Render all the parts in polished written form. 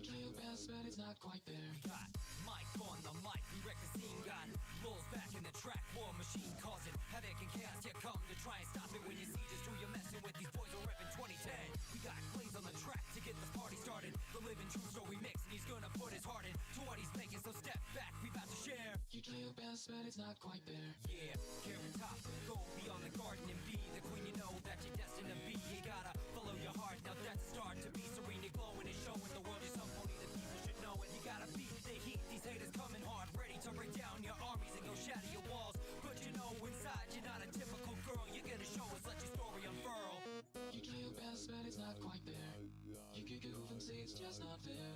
do your best, but it's not quite there. We got Mike on the mic, we wreck the scene. Got Lulz back in the track, war machine causing havoc and chaos. Here come to try and stop it when you see just who you're messing with. These boys are repping 2010. We got Glaze on the track to get this party started. The living true story mix, and he's gonna put his heart in to what he's making. So step back, we about to share. You do your best, but it's not quite there. Yeah, Carrot Top, go beyond the garden and be the queen you know that you're destined to be. You gotta follow your heart, now that's a start to be serene and glowing and showing the world you're some pony that people should know it. You gotta beat the heat, these haters coming hard, ready to break down your armies and go shatter your walls. But you know inside you're not a typical girl, you're gonna show us, let your story unfurl. You do your best, but it's not quite there. You could goof and say it's just not fair.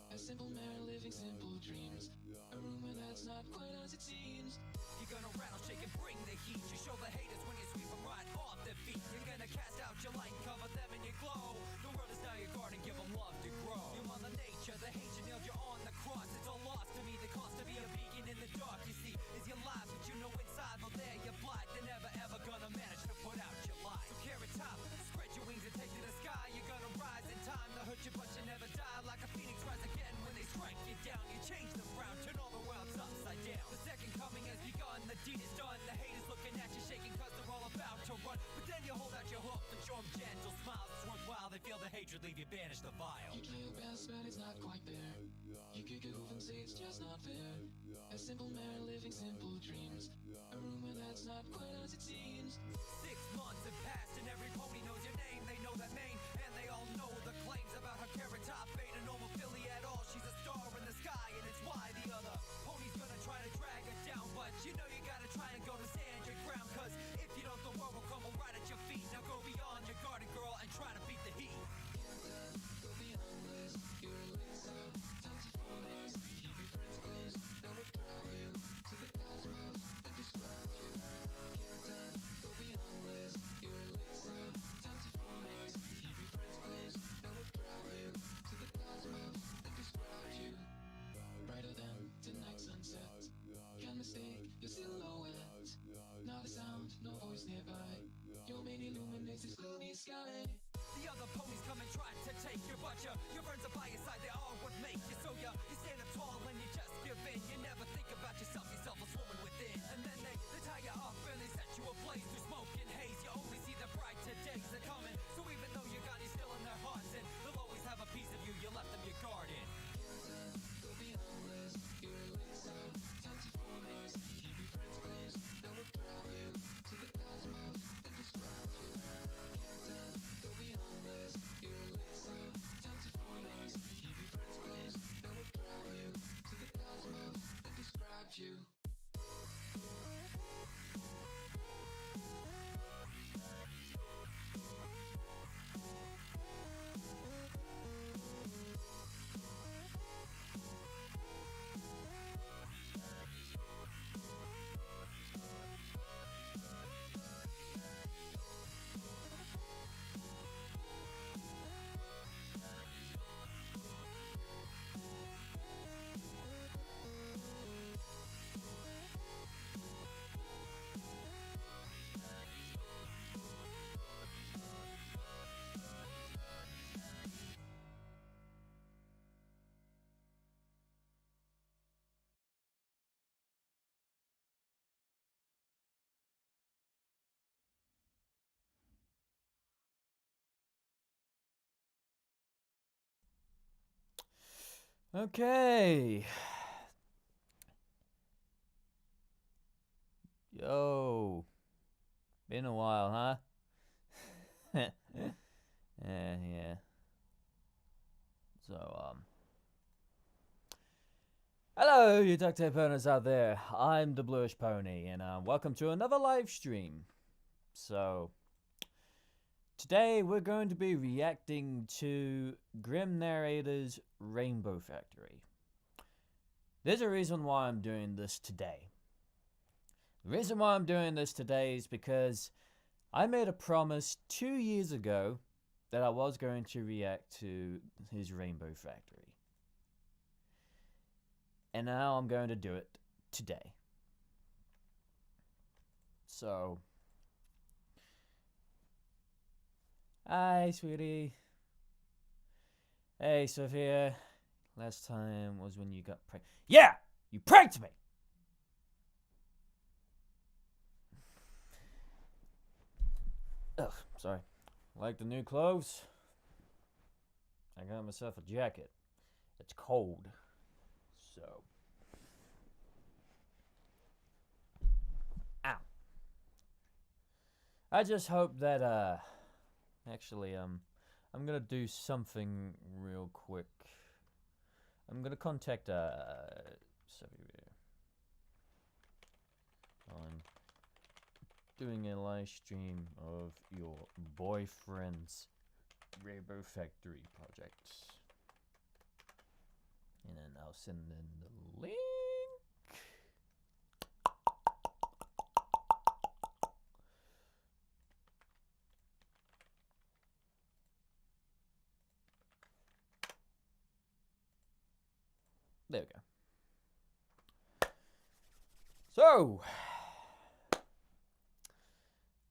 A simple man living simple dreams. A rumor that's not quite as it seems. You're gonna rattle, shake, and bring the heat. You show the haters when you sweep them right off their feet. You're gonna cast out your light, cover them in your glow. The world is now your garden, give them love to grow. You're Mother Nature, the hate you nailed you on the cross. It's all lost to me, the cost to be a beacon in the dark. You see, is your life, but you know inside, though there you're blind. They're never ever gonna manage to put out your light. So Carrot Top, spread your wings and take to the sky. You're gonna rise in time to hurt you, but you never die. Like a phoenix rise again when they strike you down. You change the ground, turn all the worlds upside down. The second coming has begun, the deed is done. The haters looking at you shaking cause they're all about to run. But then you hold out your hook and show them gentle smiles. It's worthwhile, they feel the hatred, leave you banished the vile. You do your best, but it's not quite there. You could goof and say it's just not fair. A simple man living simple dreams. A rumor that's not quite as it seems. 6 months have passed and every pony knows your name. They know that name and they all know the claims about her. Carrot Top ain't a normal filly at all. She's a star in the sky and it's why the other pony's gonna try to drag her down. But you know you gotta try and go to stand your ground. Cause if you don't, the world will crumble right at your feet. Now go beyond your garden, girl, and try to beat the heat. Go beyond this. You're a laser. Time to focus. Keep your friends close. That would draw you to the cosmos and describe you. Go beyond this. You're a laser. Time to focus. Keep your friends close. That would draw you to the cosmos and describe you. Brighter than tonight's sunset. Can't mistake your silhouette. Not a sound, no voice nearby. Your main illuminates this gloomy sky. The other ponies come and try to take you, but your friends are by your side, they are what make you. So you stand up tall and you just give in. You never think about yourself, yourself is woman within. And then they tie you up and they set you ablaze through smoke and haze. You only see the brighter days are coming. So even though you're gone, you're still in their hearts. And they'll always have a piece of you, you left them your garden. Go beyond this. You're a laser. Time to focus. Keep your friends close. That would draw you to the cosmos and describe you. Go beyond this. You're a laser. Time to focus. Keep your friends close. That would draw you to the cosmos and describe you. Okay. Yo. Been a while, huh? Yeah. So, hello, you duct tape owners out there. I'm the Bluish Pony, and welcome to another live stream. So, today we're going to be reacting to Grim Narrator's Rainbow Factory. There's a reason why I'm doing this today. The reason why I'm doing this today is because I made a promise 2 years ago that I was going to react to his Rainbow Factory. And now I'm going to do it today. So, hi, sweetie. Hey, Sophia. Last time was when you got pranked. Yeah! You pranked me! Ugh, sorry. Like the new clothes? I got myself a jacket. It's cold. So. Ow. I just hope that, actually, I'm gonna do something real quick. I'm gonna contact, I'm doing a live stream of your boyfriend's Rainbow Factory project. And then I'll send in the link. There we go. So,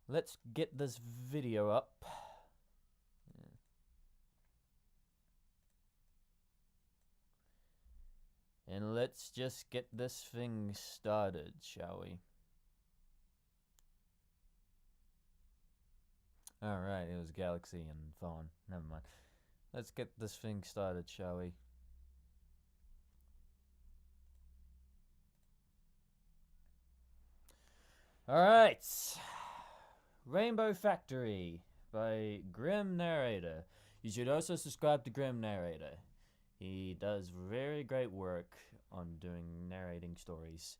let's get this video up. And let's just get this thing started, shall we? Alright, it was Galaxy and phone. Never mind. Let's get this thing started, shall we? Alright. Rainbow Factory by Grim Narrator. You should also subscribe to Grim Narrator. He does very great work on narrating stories.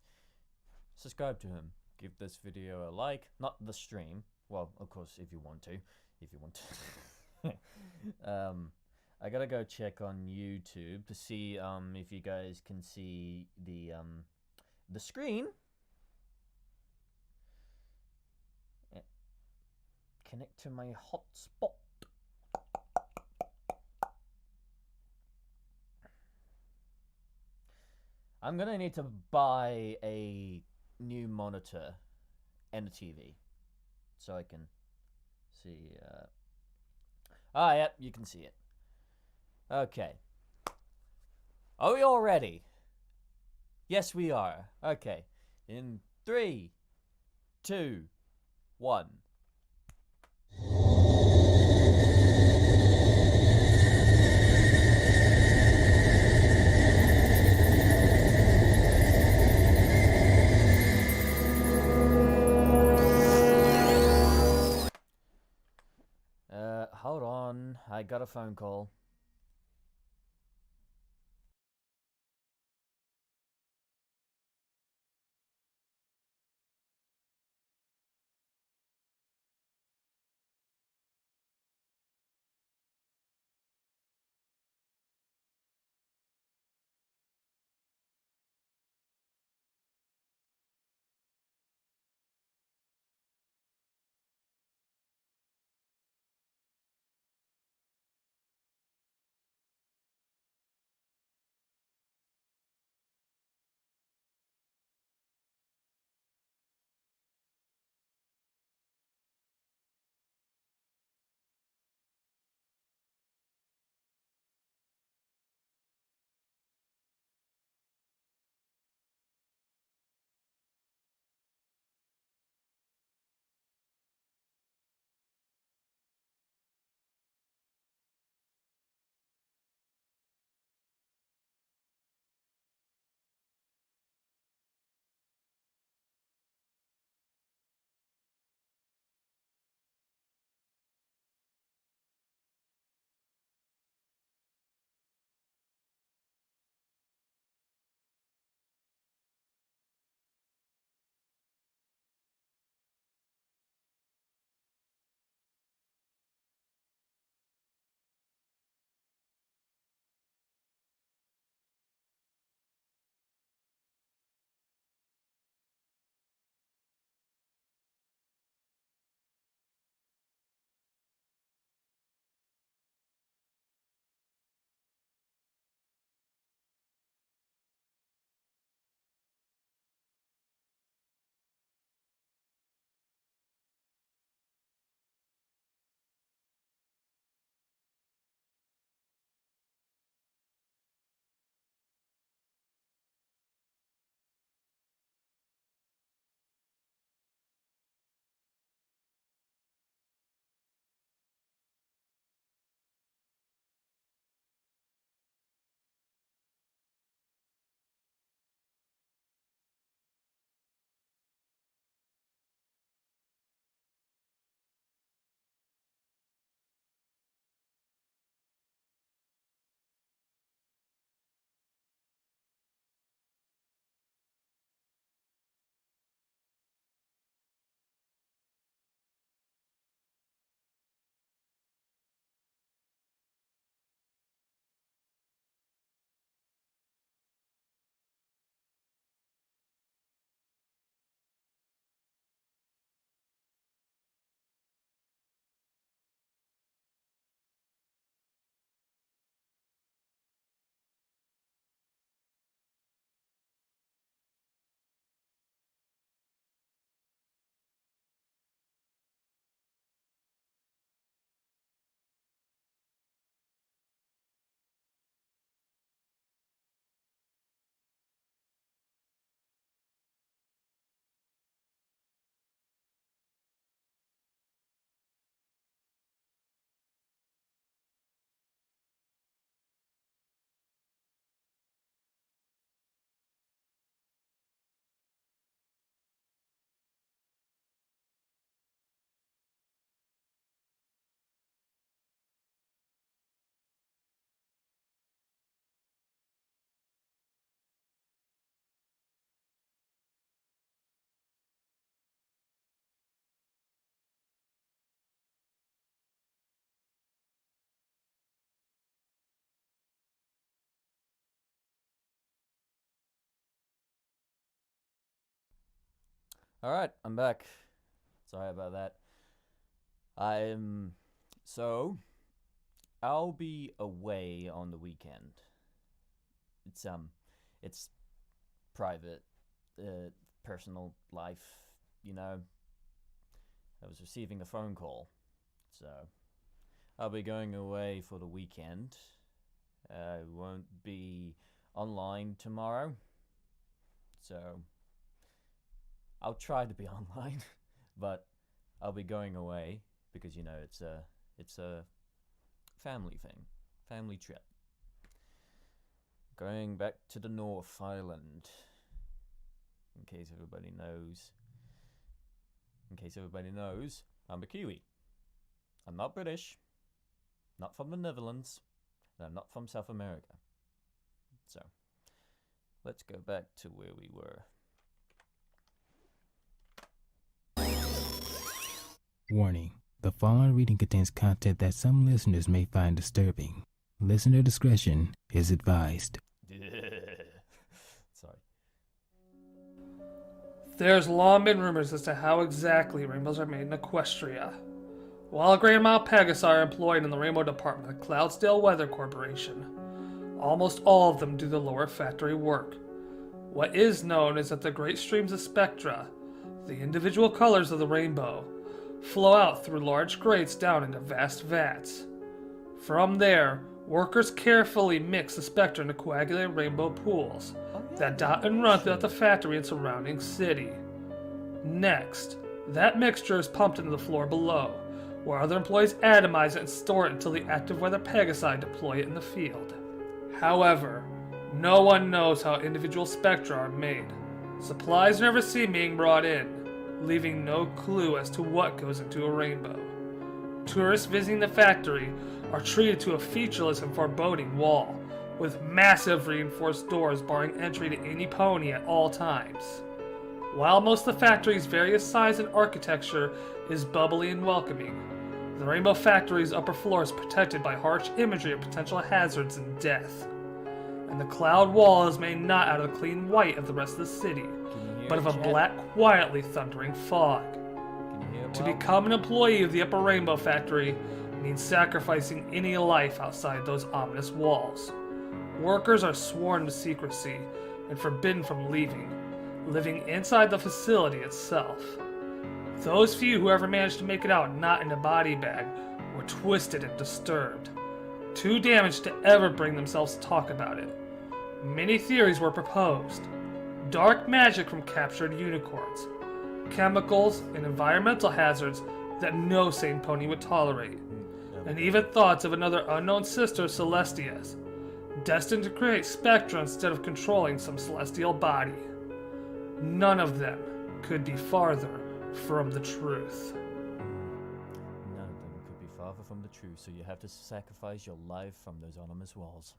Subscribe to him. Give this video a like. Not the stream. Well, of course, if you want to. If you want to. I gotta go check on YouTube to see if you guys can see the screen. Connect to my hotspot. I'm gonna need to buy a new monitor and a TV so I can see. Yep, you can see it. Okay. Are we all ready? Yes, we are. Okay. In 3, 2, 1. Hold on. I got a phone call. Alright, I'm back. Sorry about that. So, I'll be away on the weekend. It's private, personal life, you know. I was receiving a phone call, so I'll be going away for the weekend. I won't be online tomorrow, so I'll try to be online, but I'll be going away because it's a family thing, family trip. Going back to the North Island, in case everybody knows. I'm a Kiwi. I'm not British, not from the Netherlands, and I'm not from South America. So, let's go back to where we were. Warning. The following reading contains content that some listeners may find disturbing. Listener discretion is advised. Sorry. There's long been rumors as to how exactly rainbows are made in Equestria. While Grandma Pegasus are employed in the Rainbow Department of Cloudsdale Weather Corporation, almost all of them do the lower factory work. What is known is that the great streams of spectra, the individual colors of the rainbow, flow out through large grates down into vast vats. From there, workers carefully mix the spectra into coagulated rainbow pools that dot and run throughout the factory and surrounding city. Next, that mixture is pumped into the floor below, where other employees atomize it and store it until the active weather Pegasi deploy it in the field. However, no one knows how individual spectra are made. Supplies never seen being brought in, leaving no clue as to what goes into a rainbow. Tourists visiting the factory are treated to a featureless and foreboding wall, with massive reinforced doors barring entry to any pony at all times. While most of the factory's various size and architecture is bubbly and welcoming, the Rainbow Factory's upper floor is protected by harsh imagery of potential hazards and death. And the cloud wall is made not out of the clean white of the rest of the city, but of a black, quietly thundering fog. To become an employee of the Upper Rainbow Factory means sacrificing any life outside those ominous walls. Workers are sworn to secrecy and forbidden from living inside the facility itself. Those few who ever managed to make it out not in a body bag were twisted and disturbed, too damaged to ever bring themselves to talk about it. Many theories were proposed. Dark magic from captured unicorns, chemicals and environmental hazards that no sane pony would tolerate, and even thoughts of another unknown sister Celestia's, destined to create spectra instead of controlling some celestial body. None of them could be farther from the truth. None of them could be farther from the truth, so you have to sacrifice your life from those ominous walls.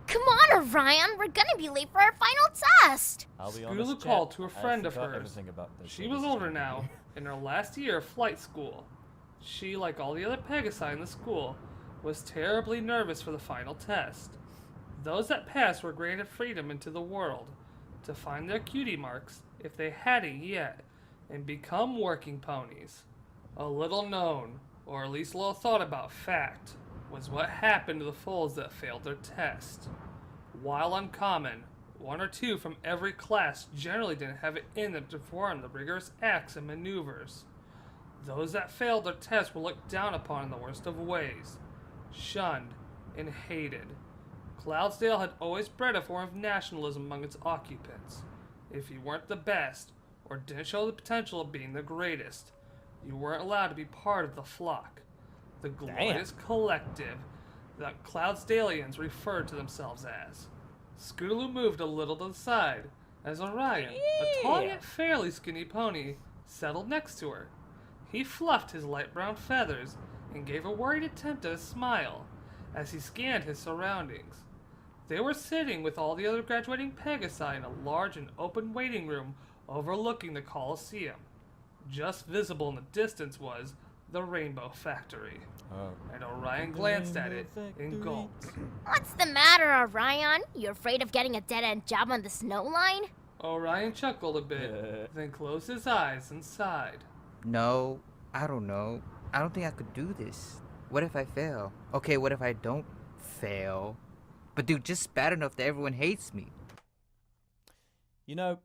Come on, Orion, we're gonna be late for our final test! I'll be honest, Scootaloo chat, called to a I friend of forgot hers. everything about this, She so was this is older gonna be- now, in her last year of flight school. She, like all the other Pegasi in the school, was terribly nervous for the final test. Those that passed were granted freedom into the world to find their cutie marks, if they hadn't yet, and become working ponies. A little known, or at least little thought about fact, was what happened to the foals that failed their test. While uncommon, one or two from every class generally didn't have it in them to perform the rigorous acts and maneuvers. Those that failed their test were looked down upon in the worst of ways, shunned and hated. Cloudsdale had always bred a form of nationalism among its occupants. If you weren't the best, or didn't show the potential of being the greatest, you weren't allowed to be part of the flock, the glorious collective that Cloudsdalians referred to themselves as. Scootaloo moved a little to the side as Orion, a tall yet fairly skinny pony, settled next to her. He fluffed his light brown feathers and gave a worried attempt at a smile as he scanned his surroundings. They were sitting with all the other graduating Pegasi in a large and open waiting room overlooking the Colosseum. Just visible in the distance was the Rainbow Factory. And Orion glanced at it and gulped. What's the matter, Orion? You afraid of getting a dead-end job on the snow line? Orion chuckled a bit, then closed his eyes and sighed. No, I don't know. I don't think I could do this. What if I fail? Okay, what if I don't fail? But dude, just bad enough that everyone hates me. You know,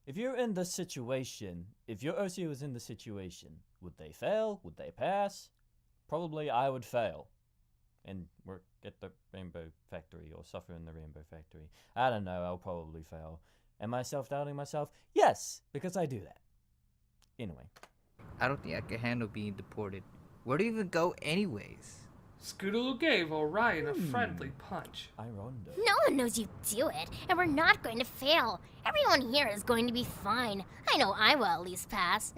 if you're in this situation, if your OC was in the situation, would they fail? Would they pass? Probably I would fail. And work at the Rainbow Factory or suffer in the Rainbow Factory. I don't know, I'll probably fail. Am I self-doubting myself? Yes, because I do that. Anyway. I don't think I could handle being deported. Where do you even go anyways? Scootaloo gave Orion a friendly punch. I wonder. No one knows you do it, and we're not going to fail. Everyone here is going to be fine. I know I will at least pass.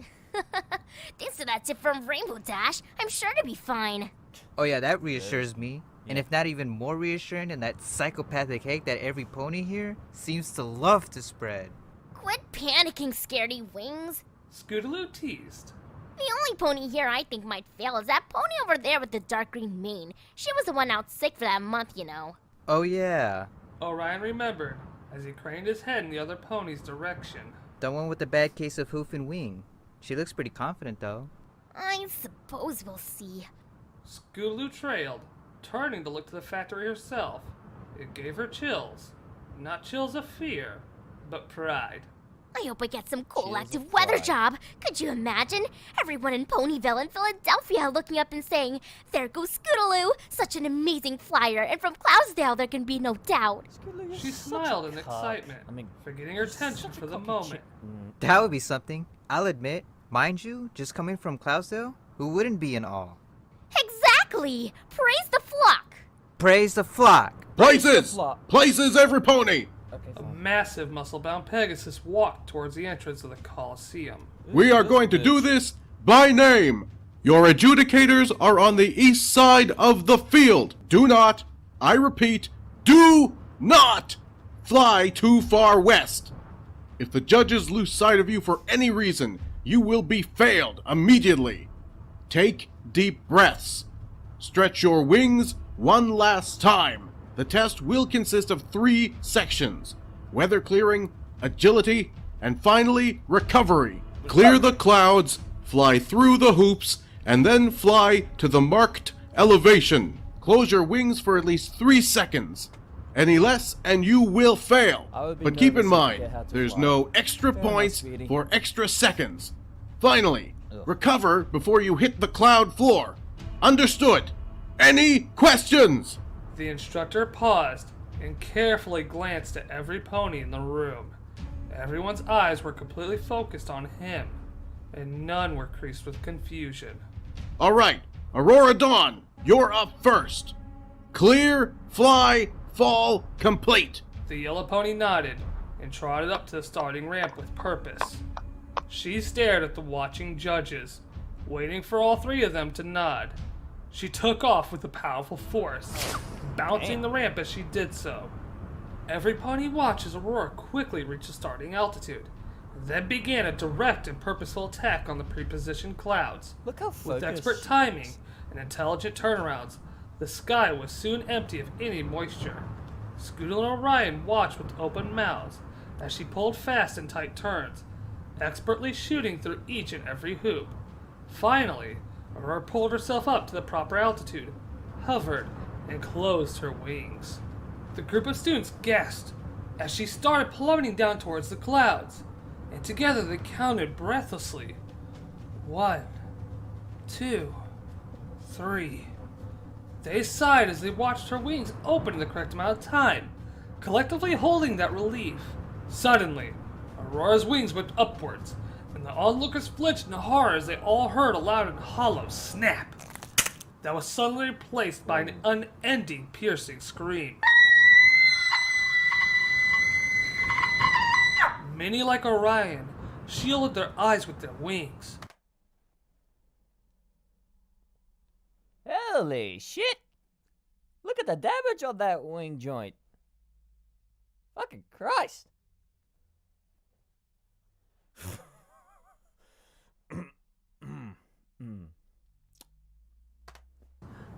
Thanks to that tip from Rainbow Dash, I'm sure to be fine. Oh yeah, that reassures me. And if not even more reassuring than that psychopathic hate that every pony here seems to love to spread. Quit panicking, scaredy wings. Scootaloo teased. The only pony here I think might fail is that pony over there with the dark green mane. She was the one out sick for that month, you know. Oh yeah, Orion remembered as he craned his head in the other pony's direction. the one with the bad case of hoof and wing. She looks pretty confident though. I suppose we'll see. Scootaloo trailed, turning to look to the factory herself. It gave her chills. Not chills of fear, but pride. I hope I get some cool Cheers active of weather pride. job. Could you imagine? Everyone in Ponyville and Philadelphia looking up and saying, "There goes Scootaloo, such an amazing flyer, and from Cloudsdale there can be no doubt." She smiled in excitement, I mean, forgetting her tension for the moment. That would be something, I'll admit. Mind you, just coming from Cloudsdale, who wouldn't be in awe? Exactly! Praise the flock! Praise the flock! Places! Flop. Places, every pony! Okay, A fine. massive muscle-bound Pegasus walked towards the entrance of the Coliseum. We are going to do this by name. Your adjudicators are on the east side of the field. Do not, I repeat, do not fly too far west. If the judges lose sight of you for any reason, you will be failed immediately. Take deep breaths. Stretch your wings one last time. The test will consist of 3 sections: weather clearing, agility, and finally, recovery. Clear the clouds, fly through the hoops, and then fly to the marked elevation. Close your wings for at least 3 seconds. Any less and you will fail. I would be But keep in nervous if I mind, forget how to there's fly. no extra Fair enough, points sweetie. for extra seconds. Finally, Ugh. recover before you hit the cloud floor. Understood? Any questions? The instructor paused and carefully glanced at every pony in the room. Everyone's eyes were completely focused on him, and none were creased with confusion. All right, Aurora Dawn, you're up first. Clear, fly, fall, complete. The yellow pony nodded and trotted up to the starting ramp with purpose. She stared at the watching judges, waiting for all 3 of them to nod. She took off with a powerful force, bouncing the ramp as she did so. Every pony watched as Aurora quickly reached the starting altitude, then began a direct and purposeful attack on the pre-positioned clouds. Look how With focused. expert timing and intelligent turnarounds, the sky was soon empty of any moisture. Scootaloo and Orion watched with open mouths as she pulled fast and tight turns, expertly shooting through each and every hoop. Finally, Aurora pulled herself up to the proper altitude, hovered, and closed her wings. The group of students gasped as she started plummeting down towards the clouds, and together they counted breathlessly. 1, 2, 3. They sighed as they watched her wings open in the correct amount of time, collectively holding that relief. Suddenly, Aurora's wings went upwards, and the onlookers flinched in horror as they all heard a loud and hollow snap that was suddenly replaced by an unending, piercing scream. Many, like Orion, shielded their eyes with their wings. Holy shit! Look at the damage on that wing joint. Fucking Christ.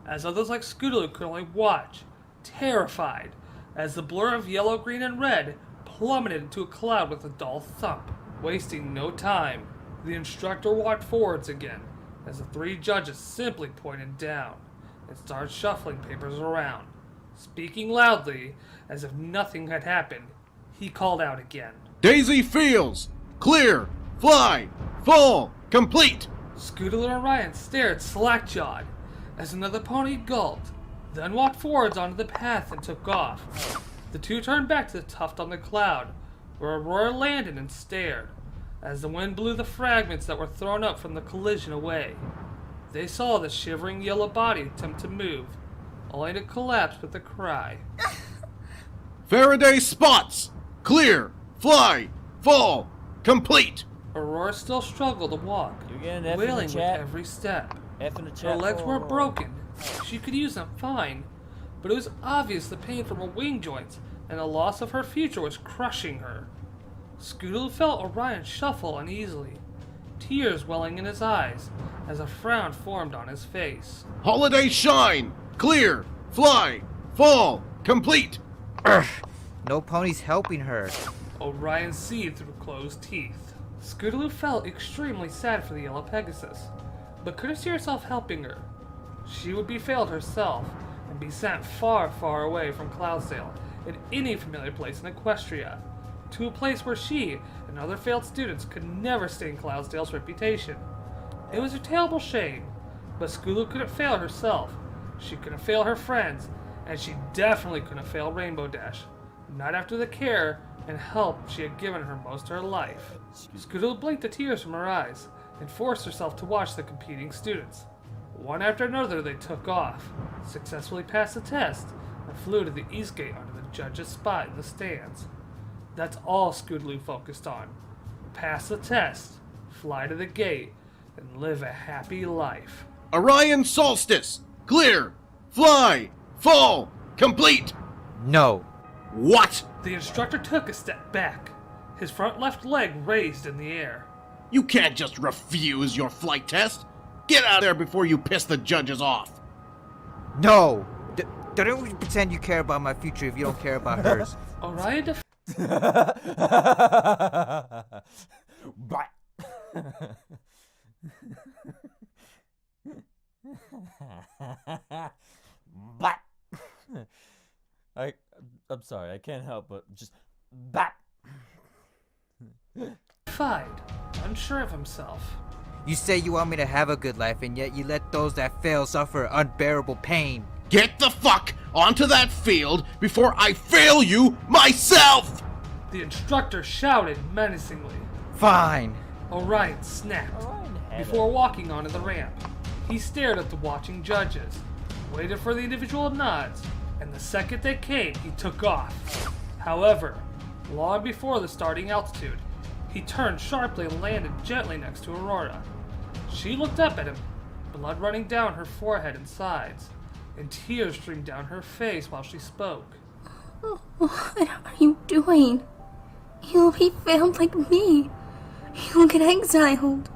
As others like Scootaloo could only watch, terrified, as the blur of yellow, green, and red plummeted into a cloud with a dull thump. Wasting no time, the instructor walked forwards again as the three judges simply pointed down and started shuffling papers around. Speaking loudly, as if nothing had happened, he called out again. Daisy Fields! Clear! Fly! Fall! Complete! Scootaloo and Ryan stared slack-jawed as another pony gulped, then walked forwards onto the path and took off. The two turned back to the tuft on the cloud, where Aurora landed and stared, as the wind blew the fragments that were thrown up from the collision away. They saw the shivering yellow body attempt to move, only to collapse with a cry. Faraday spots! Clear! Fly! Fall! Complete! Aurora still struggled to walk, You get an F in the wailing with chat? every step. F in the Her chat. legs for were Aurora. broken. She could use them fine, but it was obvious the pain from her wing joints and the loss of her future was crushing her. Scootaloo felt Orion shuffle uneasily, tears welling in his eyes as a frown formed on his face. Holiday shine! Clear! Fly! Fall! Complete! No ponies helping her. Orion seethed through closed teeth. Scootaloo felt extremely sad for the Yellow Pegasus, but couldn't see herself helping her. She would be failed herself and be sent far, far away from Cloudsdale in any familiar place in Equestria, to a place where she and other failed students could never stain Cloudsdale's reputation. It was a terrible shame, but Scootaloo couldn't fail herself. She couldn't fail her friends, and she definitely couldn't fail Rainbow Dash. Not after the care and help she had given her most of her life. Scootaloo blinked the tears from her eyes and forced herself to watch the competing students. One after another they took off, successfully passed the test, and flew to the east gate under the judge's spot in the stands. That's all Scootaloo focused on. Pass the test, fly to the gate, and live a happy life. Orion Solstice! Clear! Fly! Fall! Complete! No. What? The instructor took a step back, his front left leg raised in the air. You can't just refuse your flight test! Get out of there before you piss the judges off! No. Don't pretend you care about my future if you don't care about hers. Orion def- But I'm sorry, I can't help but just bap. defied, unsure of himself. You say you want me to have a good life, and yet you let those that fail suffer unbearable pain. Get the fuck onto that field before I fail you myself! The instructor shouted menacingly. Fine. Orion snapped. Before walking onto the ramp, he stared at the watching judges, waited for the individual nods, and the second they came, he took off. However, long before the starting altitude, he turned sharply and landed gently next to Aurora. She looked up at him, blood running down her forehead and sides, and tears streamed down her face while she spoke. What are you doing? You'll be failed like me. You'll get exiled.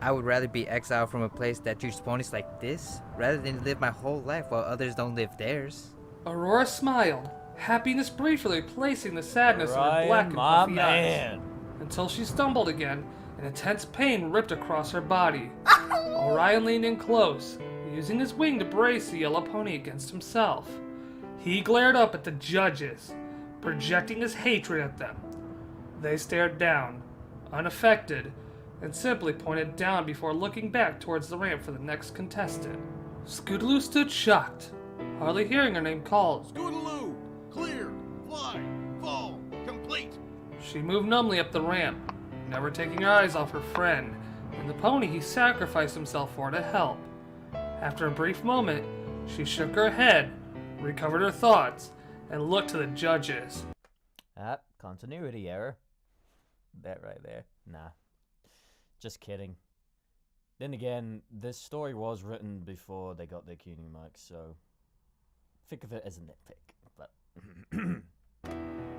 I would rather be exiled from a place that treats ponies like this, rather than live my whole life while others don't live theirs. Aurora smiled, happiness briefly replacing the sadness in her Ryan, black and my puffy man. eyes, until she stumbled again, and intense pain ripped across her body. Orion leaned in close, using his wing to brace the yellow pony against himself. He glared up at the judges, projecting his hatred at them. They stared down, unaffected, and simply pointed down before looking back towards the ramp for the next contestant. Scootaloo stood shocked, hardly hearing her name called. Scootaloo! Clear! Fly! Fall! Complete! She moved numbly up the ramp, never taking her eyes off her friend, and the pony he sacrificed himself for to help. After a brief moment, she shook her head, recovered her thoughts, and looked to the judges. Continuity error. That right there. Nah. Just kidding. Then again, this story was written before they got their cuning marks, so think of it as a nitpick. But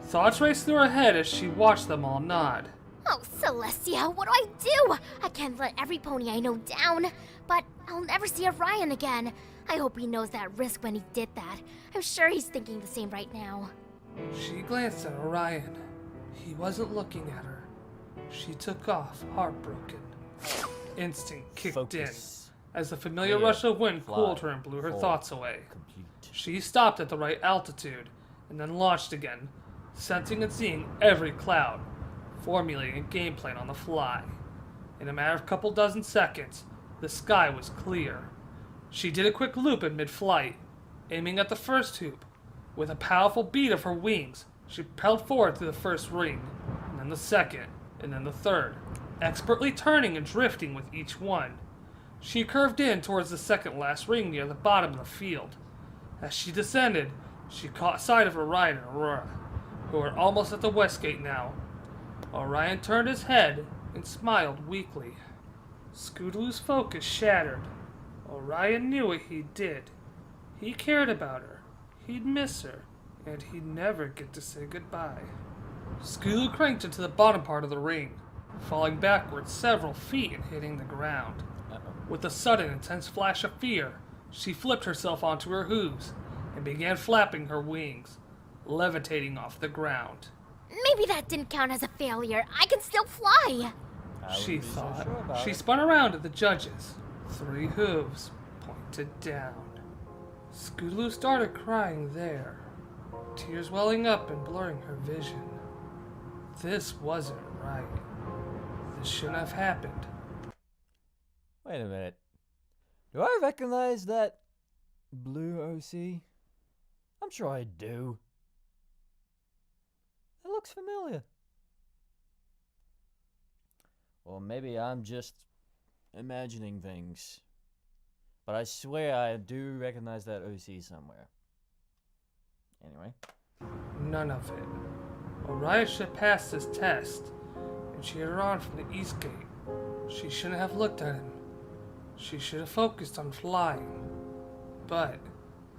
Thoughts raced through her head as she watched them all nod. Oh, Celestia, what do I do? I can't let every pony I know down, but I'll never see Orion again. I hope he knows that risk when he did that. I'm sure he's thinking the same right now. She glanced at Orion. He wasn't looking at her. She took off, heartbroken. Instinct kicked Focus. in as the familiar Clear. rush of wind Fly. cooled her and blew her Forward. thoughts away. Compute. She stopped at the right altitude and then launched again, sensing and seeing every cloud, formulating a game plan on the fly. In a matter of couple dozen seconds, the sky was clear. She did a quick loop in mid-flight, aiming at the first hoop. With a powerful beat of her wings, she propelled forward through the first ring, and then the second, and then the third, expertly turning and drifting with each one. She curved in towards the second last ring near the bottom of the field. As she descended, she caught sight of Orion and Aurora, who were almost at the west gate now. Orion turned his head and smiled weakly. Scootaloo's focus shattered. Orion knew what he did. He cared about her. He'd miss her, and he'd never get to say goodbye. Scootaloo cranked into the bottom part of the ring, falling backwards several feet and hitting the ground. With a sudden, intense flash of fear, she flipped herself onto her hooves and began flapping her wings, levitating off the ground. Maybe that didn't count as a failure. I can still fly. She wouldn't be so thought. sure about She it. spun around at the judges. 3 hooves pointed down. Scootaloo started crying there, tears welling up and blurring her vision. This wasn't right. This shouldn't have happened. Wait a minute. Do I recognize that blue OC? I'm sure I do. It looks familiar. Or maybe I'm just imagining things. But I swear I do recognize that OC somewhere. Anyway. None of it. Orion should have passed his test, and she had run from the east gate. She shouldn't have looked at him. She should have focused on flying. But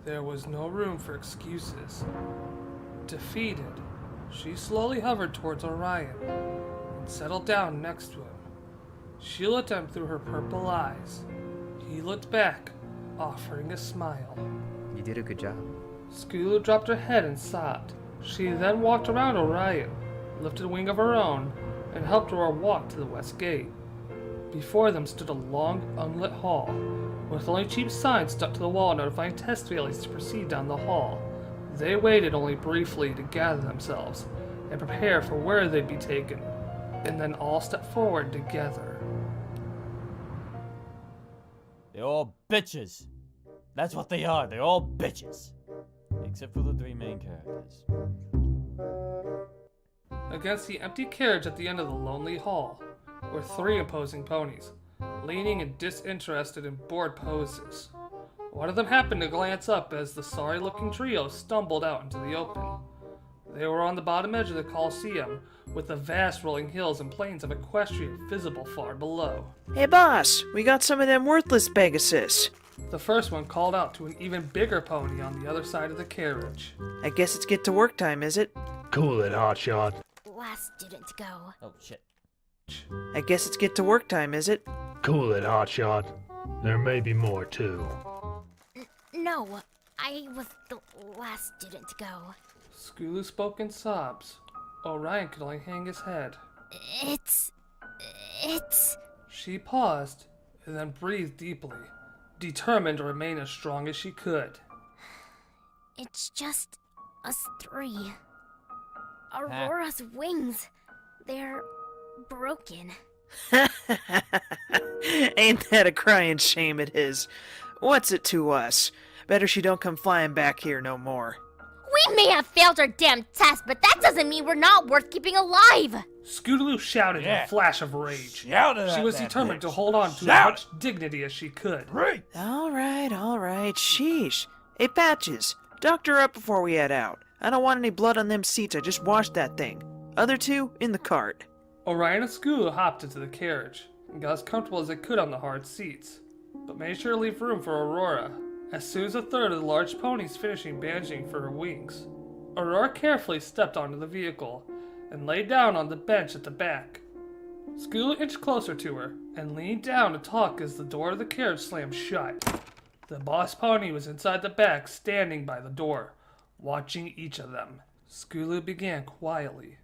there was no room for excuses. Defeated, she slowly hovered towards Orion and settled down next to him. She looked at him through her purple eyes. He looked back, offering a smile. You did a good job. Scootaloo dropped her head and sobbed. She then walked around Orion, lifted a wing of her own, and helped Aurora walk to the west gate. Before them stood a long, unlit hall, with only cheap signs stuck to the wall notifying test failures to proceed down the hall. They waited only briefly to gather themselves and prepare for where they'd be taken, and then all stepped forward together. They're all bitches. That's what they are. They're all bitches. Except for the 3 main characters. Against the empty carriage at the end of the lonely hall were 3 imposing ponies, leaning in disinterested and bored poses. One of them happened to glance up as the sorry-looking trio stumbled out into the open. They were on the bottom edge of the Coliseum, with the vast rolling hills and plains of Equestria visible far below. Hey boss, we got some of them worthless Pegasus. The first one called out to an even bigger pony on the other side of the carriage. I guess it's get to work time, is it? Cool it, hotshot. Last student to go. Oh, shit. I guess it's get to work time, is it? Cool it, hotshot. There may be more, too. No, I was the last student to go. Scootaloo spoke in sobs. Orion could only hang his head. It's... She paused, and then breathed deeply, determined to remain as strong as she could. It's just us 3. Aurora's wings, they're broken. Ain't that a crying shame it is? What's it to us? Better she don't come flying back here no more. We may have failed our damn test, but that doesn't mean we're not worth keeping alive! Scootaloo shouted in Yeah. a flash of rage. Shout it She at was that determined bitch. to hold on to Shout as much dignity as she could. All right, sheesh. Hey, Patches, doctor up before we head out. I don't want any blood on them seats, I just washed that thing. Other 2, in the cart. Orion and Scootaloo hopped into the carriage and got as comfortable as they could on the hard seats, but made sure to leave room for Aurora. As soon as a third of the large ponies finishing bandaging for her wings, Aurora carefully stepped onto the vehicle and lay down on the bench at the back. Scootaloo inched closer to her and leaned down to talk as the door of the carriage slammed shut. The boss pony was inside the back, standing by the door, watching each of them, Skulu began quietly,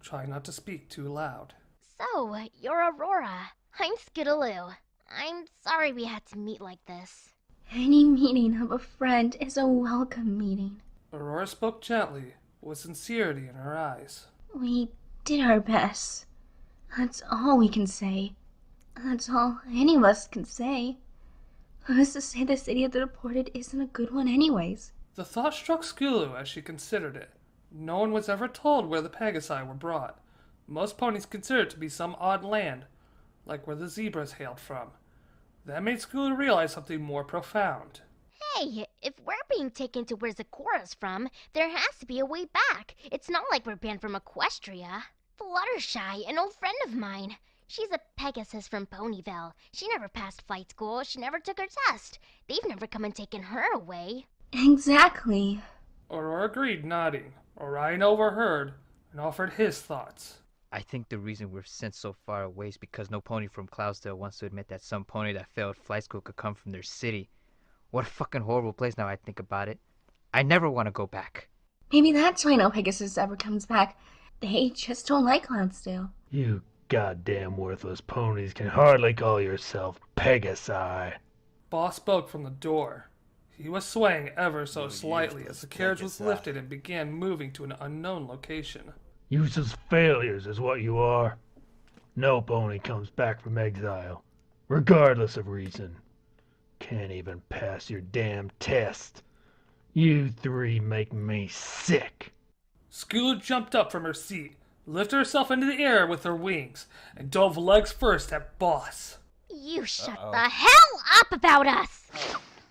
trying not to speak too loud. So, you're Aurora. I'm Skidaloo. I'm sorry we had to meet like this. Any meeting of a friend is a welcome meeting. Aurora spoke gently, with sincerity in her eyes. We did our best. That's all we can say. That's all any of us can say. Who's to say the city of the deported isn't a good one anyways? The thought struck Skulu as she considered it. No one was ever told where the Pegasi were brought. Most ponies considered it to be some odd land, like where the zebras hailed from. That made Skulu realize something more profound. Hey, if we're being taken to where Zakura's from, there has to be a way back. It's not like we're banned from Equestria. Fluttershy, an old friend of mine. She's a Pegasus from Ponyville. She never passed flight school. She never took her test. They've never come and taken her away. Exactly. Aurora agreed, nodding. Orion overheard and offered his thoughts. I think the reason we're sent so far away is because no pony from Cloudsdale wants to admit that some pony that failed flight school could come from their city. What a fucking horrible place now I think about it. I never want to go back. Maybe that's why no Pegasus ever comes back. They just don't like Cloudsdale. You goddamn worthless ponies can hardly call yourself Pegasi. Boss spoke from the door. He was swaying ever so slightly as the carriage was lifted and began moving to an unknown location. Useless failures is what you are. No pony comes back from exile, regardless of reason. Can't even pass your damn test. You three make me sick. Skulu jumped up from her seat, lifted herself into the air with her wings, and dove legs first at Boss. You shut the hell up about us!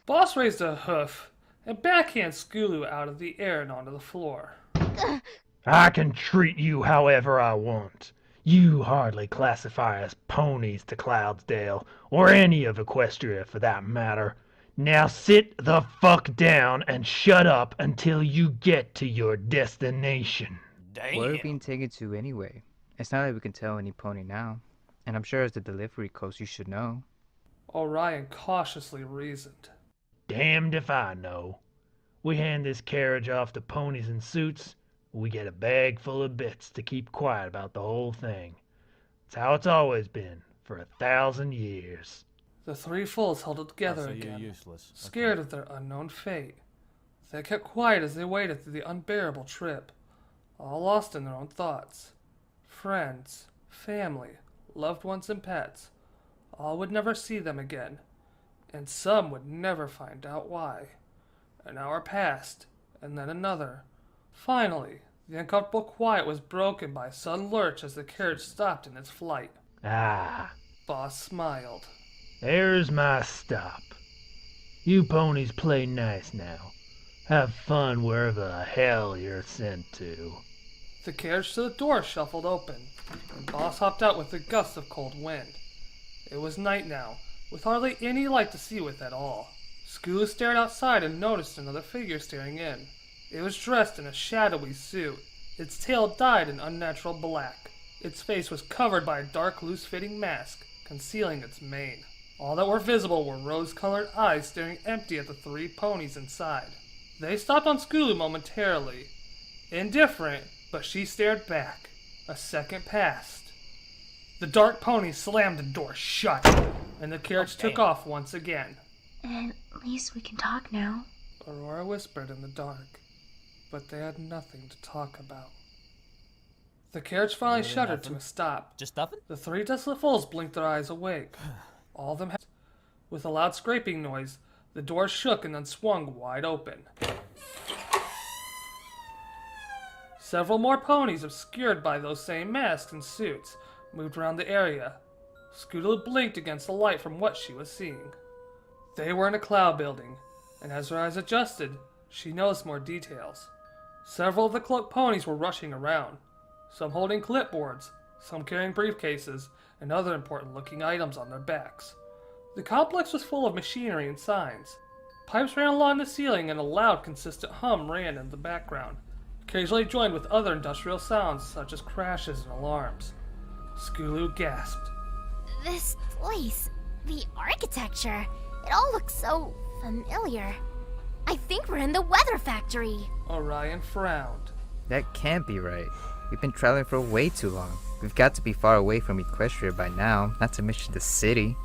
Boss raised a hoof and backhand Skulu out of the air and onto the floor. I can treat you however I want. You hardly classify as ponies to Cloudsdale, or any of Equestria for that matter. Now sit the fuck down and shut up until you get to your destination. Where are we being taken to anyway? It's not like we can tell any pony now. And I'm sure as the delivery coast you should know. Orion cautiously reasoned. Damned if I know. We hand this carriage off to ponies in suits, we get a bag full of bits to keep quiet about the whole thing. It's how it's always been, for 1,000 years. The three fools held it together So again, you're useless. scared of their unknown fate. They kept quiet as they waited through the unbearable trip, all lost in their own thoughts. Friends, family, loved ones and pets, all would never see them again, and some would never find out why. An hour passed, and then another. Finally, the uncomfortable quiet was broken by a sudden lurch as the carriage stopped in its flight. Ah, Boss smiled. there's my stop. You ponies play nice now. Have fun wherever the hell you're sent to. The carriage to the door shuffled open, and Boss hopped out with a gust of cold wind. It was night now, with hardly any light to see with at all. Skulu stared outside and noticed another figure staring in. It was dressed in a shadowy suit. Its tail dyed in unnatural black. Its face was covered by a dark, loose-fitting mask, concealing its mane. All that were visible were rose-colored eyes staring empty at the three ponies inside. They stopped on Skulu momentarily. Indifferent, but she stared back. A second passed. The dark pony slammed the door shut, and the carriage took off once again. At least we can talk now. Aurora whispered in the dark, but they had nothing to talk about. The carriage finally Really shuddered nothing? to a stop. Just nothing? The three desolate fools blinked their eyes awake. All of them had... With a loud scraping noise, the door shook and then swung wide open. Several more ponies, obscured by those same masks and suits, moved around the area. Skulu blinked against the light from what she was seeing. They were in a cloud building, and as her eyes adjusted, she noticed more details. Several of the cloaked ponies were rushing around, some holding clipboards, some carrying briefcases, and other important-looking items on their backs. The complex was full of machinery and signs. Pipes ran along the ceiling, and a loud, consistent hum ran in the background, occasionally joined with other industrial sounds such as crashes and alarms. Skulu gasped. This place, the architecture, it all looks so familiar. I think we're in the weather factory. Orion frowned. That can't be right. We've been traveling for way too long. We've got to be far away from Equestria by now, not to mention the city.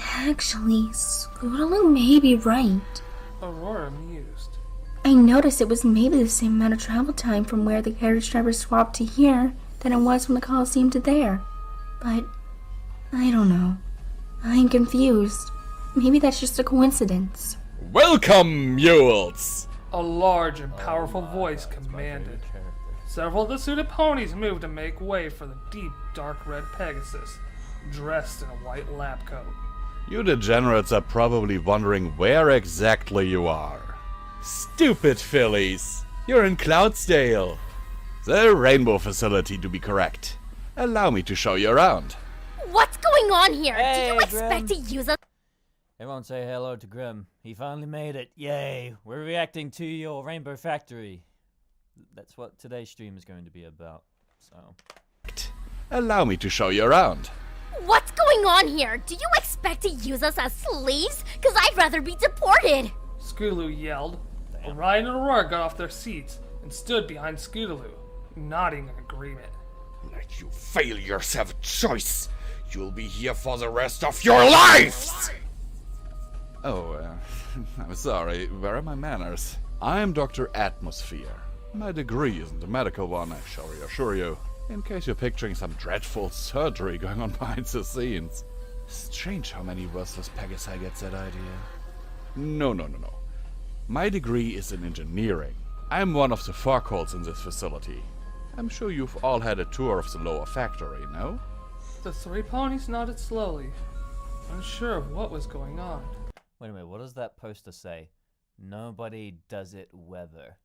Actually, Scootaloo may be right. Aurora mused. I noticed it was maybe the same amount of travel time from where the carriage driver swapped to here than it was from the Coliseum to there. But I don't know. I'm confused. Maybe that's just a coincidence. Welcome, mules! A large and powerful voice commanded. Several of the suited ponies moved to make way for the deep, dark red Pegasus, dressed in a white lab coat. You degenerates are probably wondering where exactly you are. Stupid fillies! You're in Cloudsdale. The Rainbow facility, to be correct. Allow me to show you around. What's going on here? Hey, Do you expect Grim. to use us? Everyone say hello to Grim. He finally made it. Yay. We're reacting to your Rainbow Factory. That's what today's stream is going to be about. So. Allow me to show you around. What's going on here? Do you expect to use us as slaves? Cause I'd rather be deported! Scootaloo yelled. Orion and Aurora got off their seats and stood behind Scootaloo, nodding in agreement. Let you fail your seventh choice. You'll be here for the rest of your lives! Oh, I'm sorry. Where are my manners? I am Dr. Atmosphere. My degree isn't a medical one, I shall reassure you. In case you're picturing some dreadful surgery going on behind the scenes. Strange how many worthless Pegasi gets that idea. No. My degree is in engineering. I'm one of the forecasts in this facility. I'm sure you've all had a tour of the lower factory, no? The three ponies nodded slowly, unsure of what was going on. Wait a minute, what does that poster say? Nobody does it weather.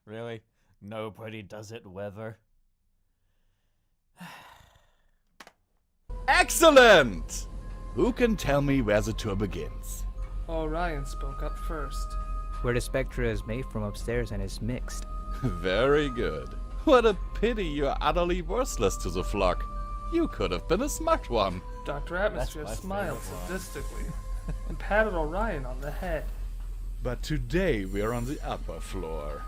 Really? Nobody does it weather? Excellent! Who can tell me where the tour begins? Orion spoke up first. Where the Spectra is made from upstairs and is mixed. Very good. What a pity you're utterly worthless to the flock. You could have been a smart one. Dr. Atmosphere my smiled favorite sadistically and patted Orion on the head. But today we are on the upper floor.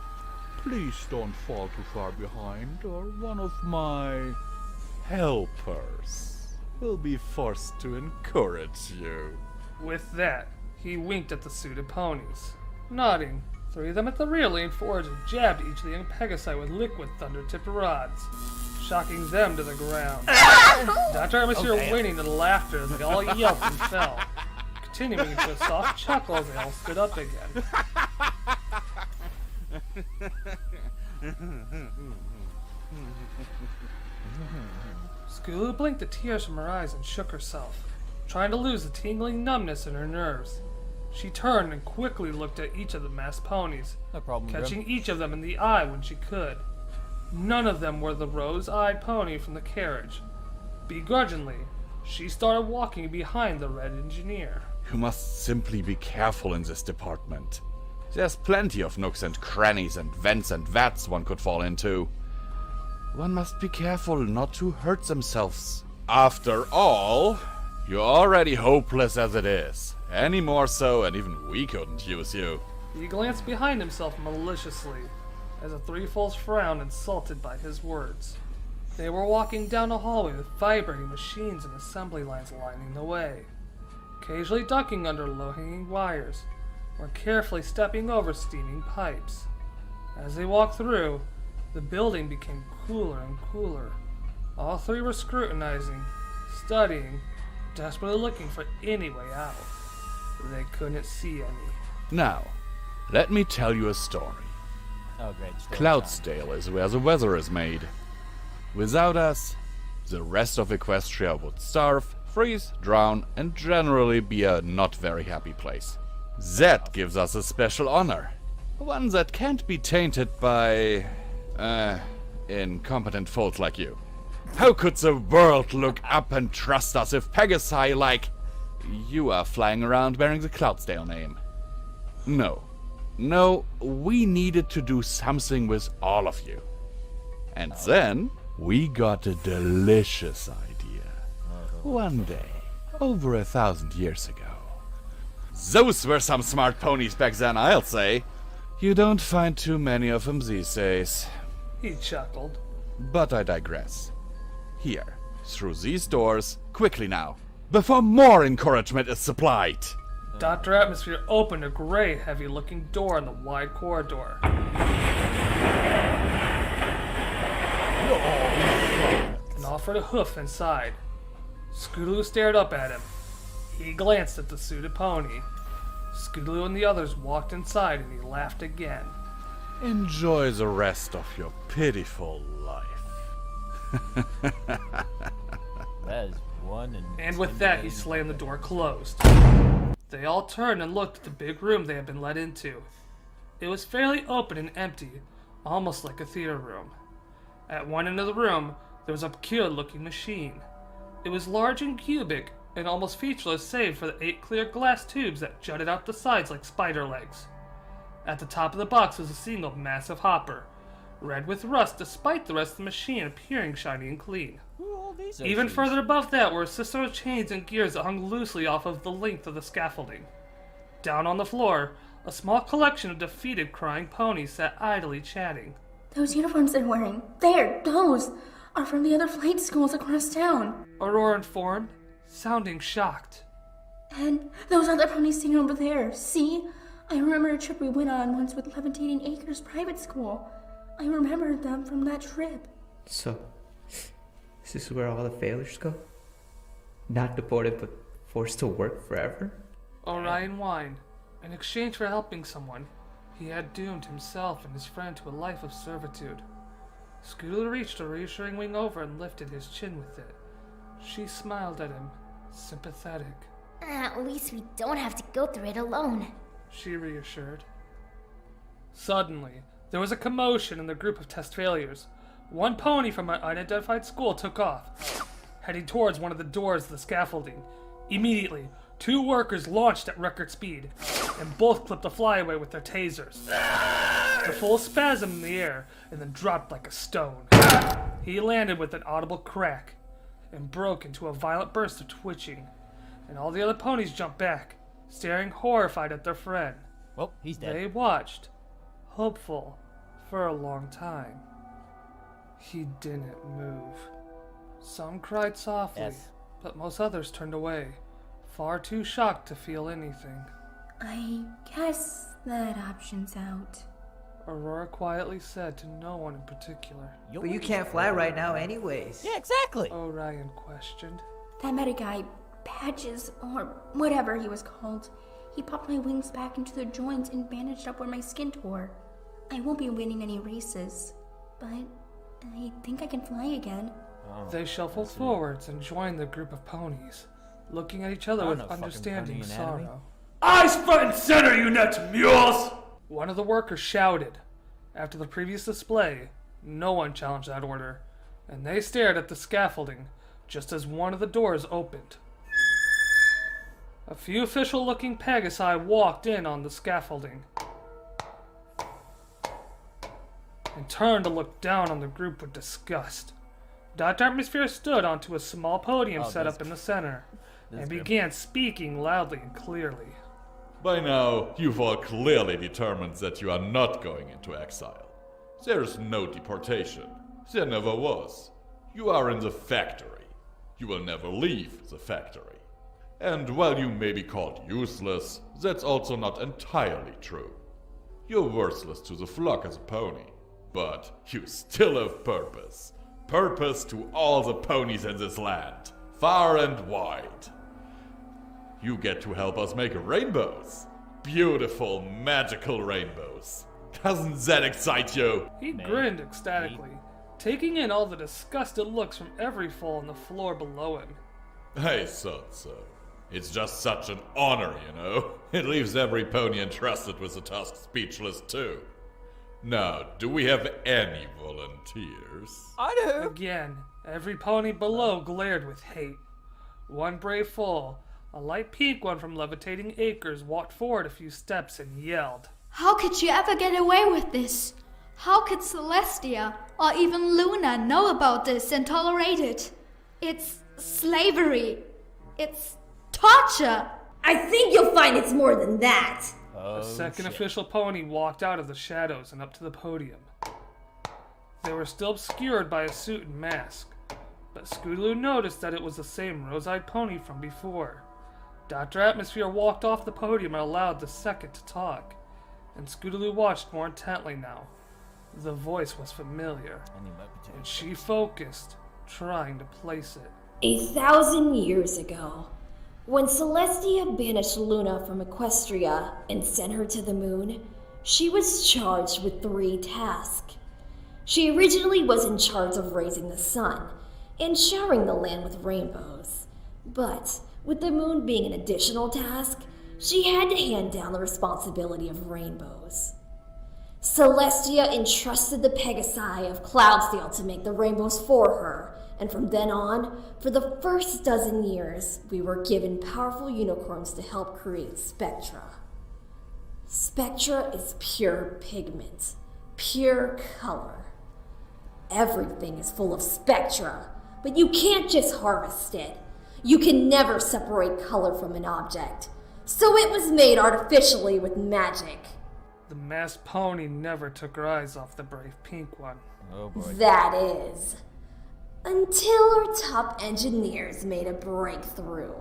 Please don't fall too far behind, or one of my helpers will be forced to encourage you. With that, he winked at the suited ponies. Nodding, three of them at the rear leaned forward and jabbed each of the young Pegasi with liquid thunder-tipped rods, shocking them to the ground. Dr. Atmosphere whinnied in laughter as they all yelped and fell, continuing into a soft chuckle as they all stood up again. Scootaloo blinked the tears from her eyes and shook herself, trying to lose the tingling numbness in her nerves. She turned and quickly looked at each of the masked ponies, No problem, catching Grim. each of them in the eye when she could. None of them were the rose-eyed pony from the carriage. Begrudgingly, she started walking behind the red engineer. You must simply be careful in this department. There's plenty of nooks and crannies and vents and vats one could fall into. One must be careful not to hurt themselves. After all, you're already hopeless as it is. Any more so, and even we couldn't use you. He glanced behind himself maliciously, as the threefolds frowned, insulted by his words. They were walking down a hallway with vibrating machines and assembly lines lining the way, occasionally ducking under low-hanging wires, or carefully stepping over steaming pipes. As they walked through, the building became cooler and cooler. All three were scrutinizing, studying, desperately looking for any way out. They couldn't see any. Now, let me tell you a story. Oh, great. story Cloudsdale is where the weather is made. Without us, the rest of Equestria would starve, freeze, drown, and generally be a not very happy place. That gives us a special honor. One that can't be tainted by, incompetent folks like you. How could the world look up and trust us if Pegasi like you are flying around bearing the Cloudsdale name? No, we needed to do something with all of you. And then we got a delicious idea. One day, over 1,000 years ago, Those were some smart ponies back then, I'll say. You don't find too many of them these days. He chuckled. But I digress. Here, through these doors, quickly now, before more encouragement is supplied. Dr. Atmosphere opened a gray, heavy-looking door in the wide corridor. And offered a hoof inside. Scootaloo stared up at him. He glanced at the suited pony. Scootaloo and the others walked inside and he laughed again. Enjoy the rest of your pitiful life. That is one And with that, he slammed the door closed. They all turned and looked at the big room they had been let into. It was fairly open and empty, almost like a theater room. At one end of the room, there was a peculiar-looking machine. It was large and cubic, and almost featureless save for the 8 clear glass tubes that jutted out the sides like spider legs. At the top of the box was a single massive hopper, red with rust despite the rest of the machine appearing shiny and clean. Even further above that were a system of chains and gears that hung loosely off of the length of the scaffolding. Down on the floor, a small collection of defeated crying ponies sat idly chatting. Those uniforms they're wearing, those are from the other flight schools across town. Aurora informed, sounding shocked. And those other ponies sitting over there, see? I remember a trip we went on once with Levitating Acres Private School. I remember them from that trip. So, this is where all the failures go? Not deported, but forced to work forever? Orion whined. In exchange for helping someone, he had doomed himself and his friend to a life of servitude. Scootaloo reached a reassuring wing over and lifted his chin with it. She smiled at him, sympathetic. At least we don't have to go through it alone. She reassured. Suddenly, there was a commotion in the group of test failures. One pony from an unidentified school took off, heading towards one of the doors of the scaffolding. Immediately, 2 workers launched at record speed, and both clipped a flyaway with their tasers. The full spasm in the air, and then dropped like a stone. He landed with an audible crack, and broke into a violent burst of twitching, and all the other ponies jumped back, staring horrified at their friend. Well, he's dead. They watched, hopeful, for a long time. He didn't move. Some cried softly, Yes. but most others turned away, far too shocked to feel anything. I guess that option's out. Aurora quietly said to no one in particular. But you can't fly right now anyways. Yeah, exactly. Orion questioned. That meta guy, Patches, or whatever he was called, he popped my wings back into their joints and bandaged up where my skin tore. I won't be winning any races, but I think I can fly again. They shuffled forwards and joined the group of ponies, looking at each other with understanding sorrow. Eyes front and center, you nuts mules! One of the workers shouted. After the previous display, no one challenged that order, and they stared at the scaffolding just as one of the doors opened. A few official-looking Pegasi walked in on the scaffolding and turned to look down on the group with disgust. Dr. Atmosphere stood onto a small podium set up in the center and began speaking loudly and clearly. By now, you've all clearly determined that you are not going into exile. There's no deportation. There never was. You are in the factory. You will never leave the factory. And while you may be called useless, that's also not entirely true. You're worthless to the flock as a pony, but you still have purpose. Purpose to all the ponies in this land, far and wide. You get to help us make rainbows. Beautiful, magical rainbows. Doesn't that excite you? He grinned ecstatically, taking in all the disgusted looks from every foal on the floor below him. I thought so. It's just such an honor, you know. It leaves every pony entrusted with the task speechless, too. Now, do we have any volunteers? I do. Again, every pony below glared with hate. One brave foal, a light pink one from Levitating Acres, walked forward a few steps and yelled. How could you ever get away with this? How could Celestia or even Luna know about this and tolerate it? It's slavery. It's torture. I think you'll find it's more than that. The second official pony walked out of the shadows and up to the podium. They were still obscured by a suit and mask, but Scootaloo noticed that it was the same rose-eyed pony from before. Dr. Atmosphere walked off the podium and allowed the second to talk, and Scootaloo watched more intently now. The voice was familiar, and she focused, trying to place it. 1,000 years ago, when Celestia banished Luna from Equestria and sent her to the moon, she was charged with 3 tasks. She originally was in charge of raising the sun and showering the land with rainbows. But with the moon being an additional task, she had to hand down the responsibility of rainbows. Celestia entrusted the Pegasi of Cloudsdale to make the rainbows for her, and from then on, for the first dozen years, we were given powerful unicorns to help create Spectra. Spectra is pure pigment, pure color. Everything is full of spectra, but you can't just harvest it. You can never separate color from an object, so it was made artificially with magic. The masked pony never took her eyes off the brave pink one. Oh boy. That is, until our top engineers made a breakthrough.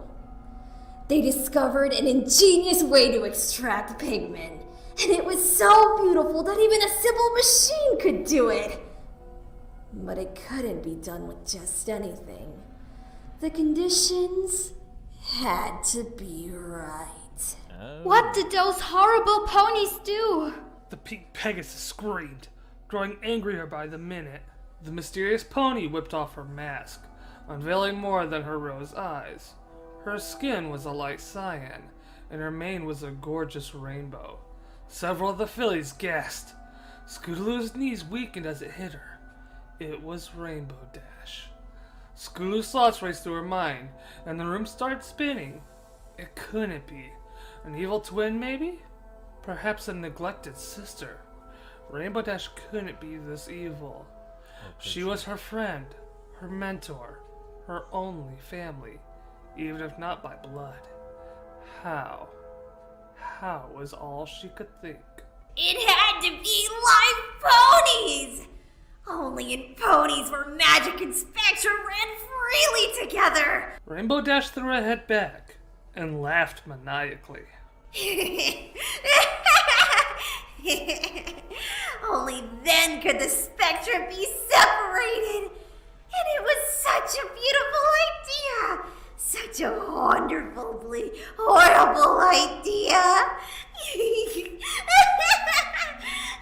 They discovered an ingenious way to extract pigment, and it was so beautiful that even a simple machine could do it. But it couldn't be done with just anything. The conditions had to be right. What did those horrible ponies do? The pink Pegasus screamed, growing angrier by the minute. The mysterious pony whipped off her mask, unveiling more than her rose eyes. Her skin was a light cyan, and her mane was a gorgeous rainbow. Several of the fillies gasped. Scootaloo's knees weakened as it hit her. It was Rainbow Dash. Scootaloo's thoughts raced through her mind, and the room started spinning. It couldn't be. An evil twin, maybe? Perhaps a neglected sister. Rainbow Dash couldn't be this evil. She was her friend, her mentor, her only family, even if not by blood. How? How was all she could think. It had to be live ponies! Only in ponies where magic and spectra ran freely together! Rainbow Dash threw her head back and laughed maniacally. Only then could the spectra be separated! And it was such a beautiful idea! Such a wonderfully horrible idea!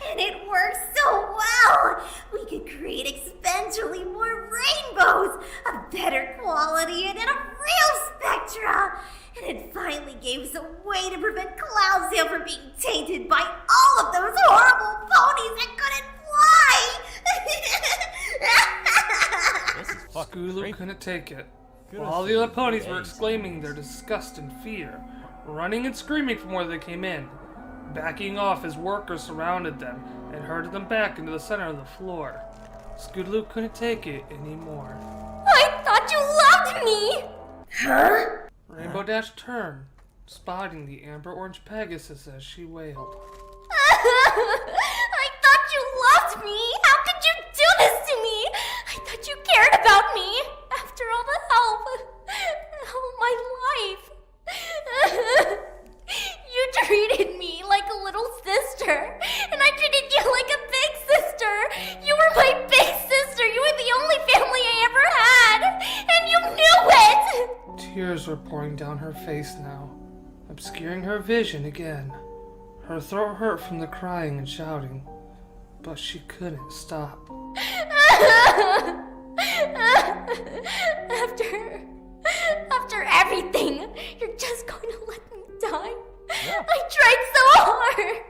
And it worked so well! We could create exponentially more rainbows, of better quality, and in a real spectra! And it finally gave us a way to prevent Cloudsdale from being tainted by all of those horrible ponies that couldn't fly! Scootaloo couldn't take it. While all the other ponies were exclaiming their disgust and fear, running and screaming from where they came in, backing off as workers surrounded them and herded them back into the center of the floor. Scootaloo couldn't take it anymore. I thought you loved me! Huh? Rainbow Dash turned, spotting the amber-orange Pegasus as she wailed. I thought you loved me! How could you do this to me? I thought you cared about me! After all the help, all my life. You treated me like a little sister, and I treated you like a big sister. You were my big sister. You were the only family I ever had, and you knew it. Tears were pouring down her face now, obscuring her vision again. Her throat hurt from the crying and shouting, but she couldn't stop. After everything, you're just going to let me die? Yeah. I tried so hard!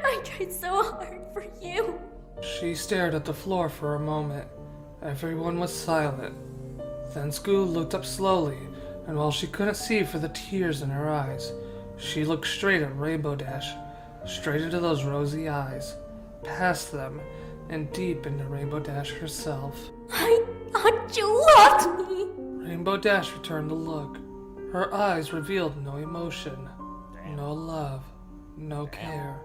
I tried so hard for you. She stared at the floor for a moment. Everyone was silent. Then Scoo looked up slowly, and while she couldn't see for the tears in her eyes, she looked straight at Rainbow Dash, straight into those rosy eyes, past them, and deep into Rainbow Dash herself. I thought you loved me! Rainbow Dash returned the look, Her eyes revealed no emotion, no love, no care,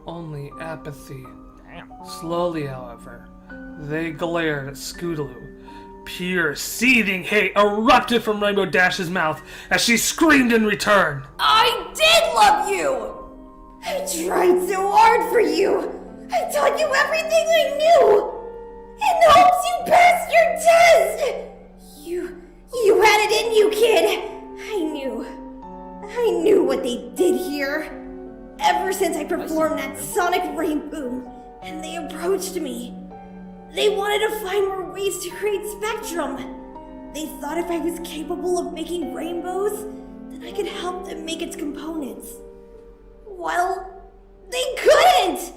only apathy. Slowly, however, they glared at Scootaloo. Pure, seething hate erupted from Rainbow Dash's mouth as she screamed in return. I did love you! I tried so hard for you! I taught you everything I knew! In hopes you passed your test! You had it in you, kid! I knew what they did here. Ever since I performed that sonic rainbow, and they approached me. They wanted to find more ways to create spectrum. They thought if I was capable of making rainbows, then I could help them make its components. Well, they couldn't!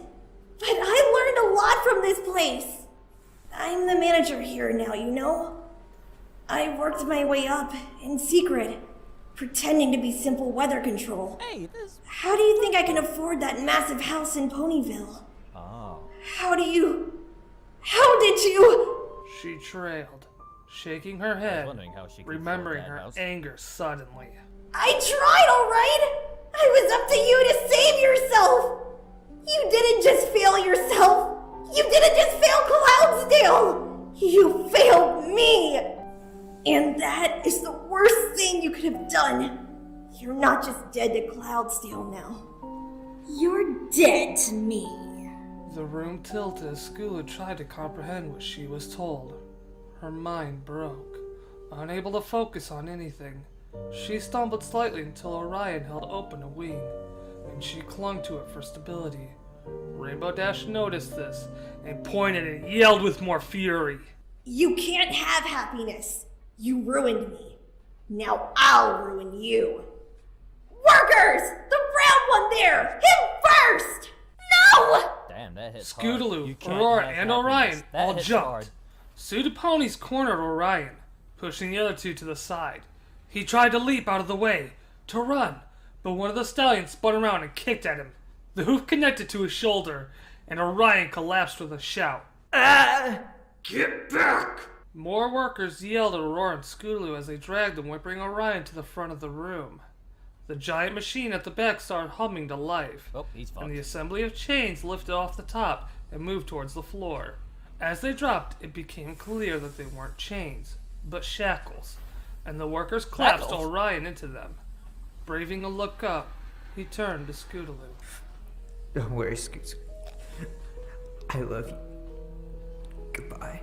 But I learned a lot from this place. I'm the manager here now, you know? I worked my way up, in secret, pretending to be simple weather control. How do you think I can afford that massive house in Ponyville? Oh. How did you? She trailed, shaking her head, remembering her anger suddenly. I tried, alright? I was up to you to save yourself! You didn't just fail yourself! You didn't just fail Cloudsdale! You failed me! And that is the worst thing you could have done. You're not just dead to Cloudsdale now. You're dead to me. The room tilted as Scootaloo tried to comprehend what she was told. Her mind broke. Unable to focus on anything, she stumbled slightly until Orion held open a wing, and she clung to it for stability. Rainbow Dash noticed this and pointed and yelled with more fury. You can't have happiness. You ruined me. Now I'll ruin you. Workers! The brown one there! Him first! No! Damn, that hits Scootaloo, hard. Aurora, and Orion That all hits jumped. hard. Pseudopony's cornered Orion, pushing the other two to the side. He tried to leap out of the way, to run, but one of the stallions spun around and kicked at him. The hoof connected to his shoulder, and Orion collapsed with a shout. Get back! More workers yelled at Aurora and Scootaloo as they dragged them, whipping Orion to the front of the room. The giant machine at the back started humming to life, and the assembly of chains lifted off the top and moved towards the floor. As they dropped, it became clear that they weren't chains, but shackles, and the workers collapsed Orion into them. Braving a look up, he turned to Scootaloo. Don't worry, Scoots. I love you. Goodbye.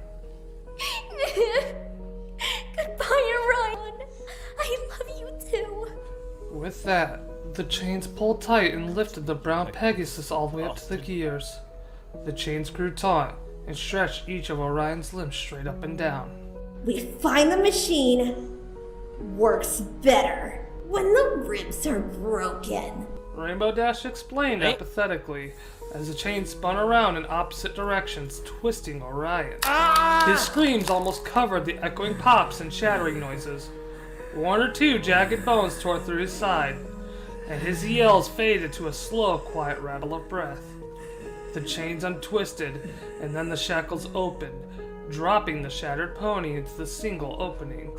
Goodbye, Orion. I love you too. With that, the chains pulled tight and lifted the brown Pegasus all the way up to the gears. The chains grew taut and stretched each of Orion's limbs straight up and down. We find the machine works better when the ribs are broken. Rainbow Dash explained apathetically as the chain spun around in opposite directions, twisting Orion. His screams almost covered the echoing pops and shattering noises. One or two jagged bones tore through his side, and his yells faded to a slow, quiet rattle of breath. The chains untwisted, and then the shackles opened, dropping the shattered pony into the single opening.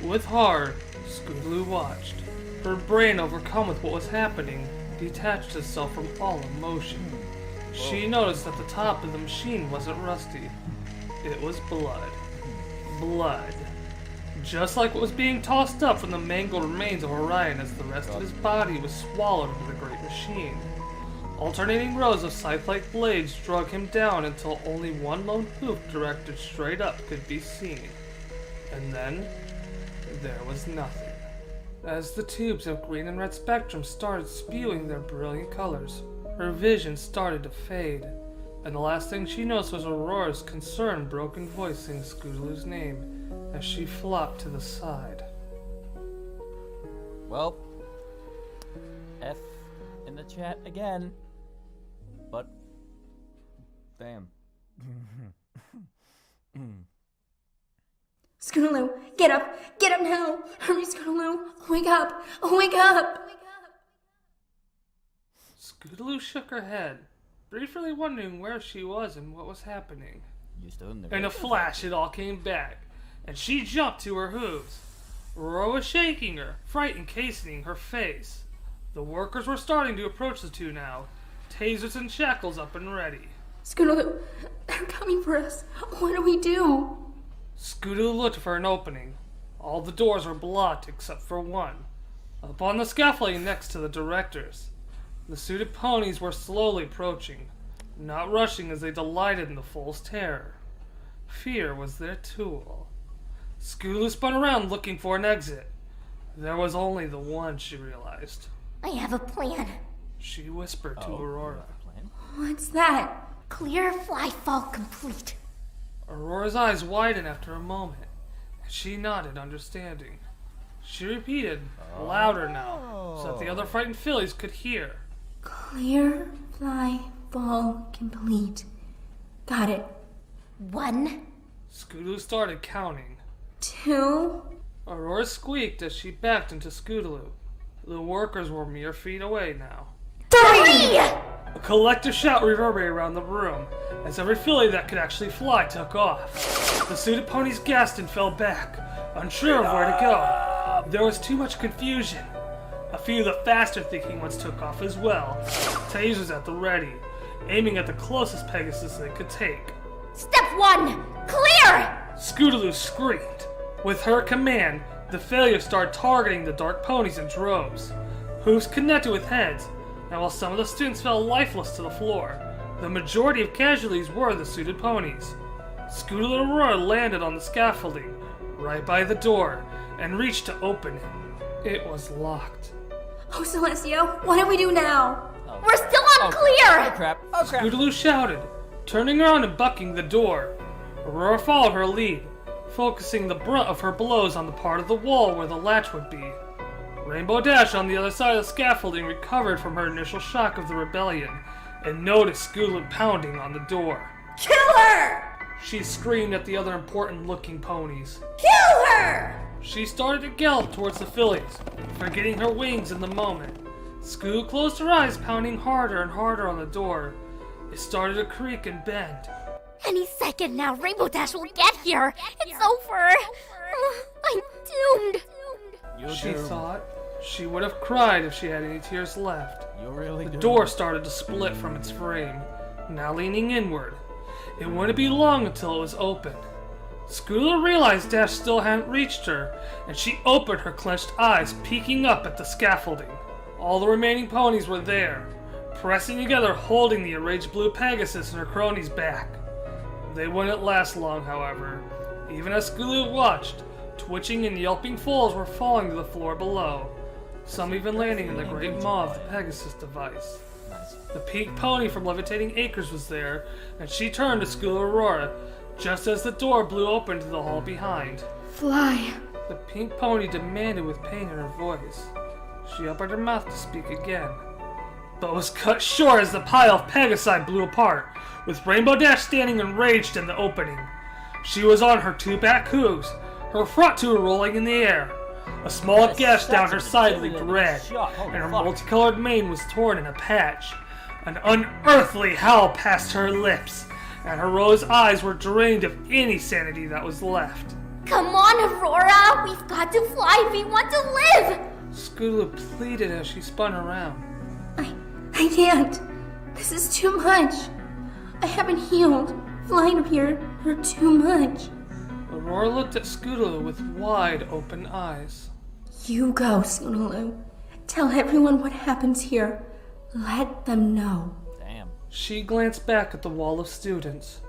With horror, Scootaloo watched. Her brain, overcome with what was happening, detached itself from all emotion. She noticed that the top of the machine wasn't rusty. It was blood. Blood. Just like what was being tossed up from the mangled remains of Orion as the rest of his body was swallowed into the great machine. Alternating rows of scythe-like blades drug him down until only one lone hoof directed straight up could be seen. And then, there was nothing. As the tubes of green and red spectrum started spewing their brilliant colors, her vision started to fade, and the last thing she noticed was Aurora's concerned, broken voice sing Scootaloo's name as she flopped to the side. Well, F in the chat again. But, damn. Scootaloo, get up! Get up now! Hurry, Scootaloo! Wake up! Wake up! Scootaloo shook her head, briefly wondering where she was and what was happening. You still in the In a flash, it all came back, and she jumped to her hooves. Aurora was shaking her, fright encasing her face. The workers were starting to approach the two now, tasers and shackles up and ready. Scootaloo, they're coming for us. What do we do? Scootaloo looked for an opening. All the doors were blocked except for one, up on the scaffolding next to the directors. The suited ponies were slowly approaching, not rushing as they delighted in the fool's terror. Fear was their tool. Scootaloo spun around looking for an exit. There was only the one, she realized. I have a plan. She whispered to Aurora. What's that? Clear fly fall complete. Aurora's eyes widened after a moment, and she nodded, understanding. She repeated, louder now, so that the other frightened fillies could hear. Clear, fly, fall, complete. Got it. 1. Scootaloo started counting. 2. Aurora squeaked as she backed into Scootaloo. The workers were mere feet away now. 3! A collective shout reverberated around the room as every filly that could actually fly took off. The suited ponies gasped and fell back, unsure of where to go. There was too much confusion. A few of the faster thinking ones took off as well, tasers at the ready, aiming at the closest Pegasus they could take. Step 1! Clear! Scootaloo screamed. With her command, the failures started targeting the dark ponies in droves. Hooves connected with heads, and while some of the students fell lifeless to the floor, the majority of casualties were the suited ponies. Scootaloo and Aurora landed on the scaffolding, right by the door, and reached to open it. It was locked. Oh, Celestia, what do we do now? We're still unclear! Oh crap. Oh crap. Scootaloo shouted, turning around and bucking the door. Aurora followed her lead, focusing the brunt of her blows on the part of the wall where the latch would be. Rainbow Dash on the other side of the scaffolding recovered from her initial shock of the rebellion and noticed Scootaloo pounding on the door. Kill her! She screamed at the other important-looking ponies. Kill her! She started to gallop towards the fillies, forgetting her wings in the moment. Scootaloo closed her eyes, pounding harder and harder on the door. It started to creak and bend. Any second now, Rainbow Dash will get here. It's over. I'm doomed. She thought she would have cried if she had any tears left. The door started to split from its frame, now leaning inward. It wouldn't be long until it was open. Scootaloo realized Dash still hadn't reached her, and she opened her clenched eyes, peeking up at the scaffolding. All the remaining ponies were there, pressing together, holding the enraged blue Pegasus and her cronies back. They wouldn't last long, however. Even as Scootaloo watched, twitching and yelping foals were falling to the floor below, some even landing in the great maw of the Pegasus device. The pink pony from Levitating Acres was there, and she turned to Scootaloo Aurora, just as the door blew open to the hall behind. Fly. The pink pony demanded with pain in her voice. She opened her mouth to speak again, but was cut short as the pile of Pegasi blew apart, with Rainbow Dash standing enraged in the opening. She was on her two back hooves, her front two rolling in the air. A small gash down her side leaked red, and her multicolored mane was torn in a patch. An unearthly howl passed her lips, and her rose eyes were drained of any sanity that was left. Come on, Aurora! We've got to fly! We want to live! Scootaloo pleaded as she spun around. I can't. This is too much. I haven't healed. Flying up here hurt too much. Aurora looked at Scootaloo with wide open eyes. You go, Scootaloo. Tell everyone what happens here. Let them know. Damn. She glanced back at the wall of students,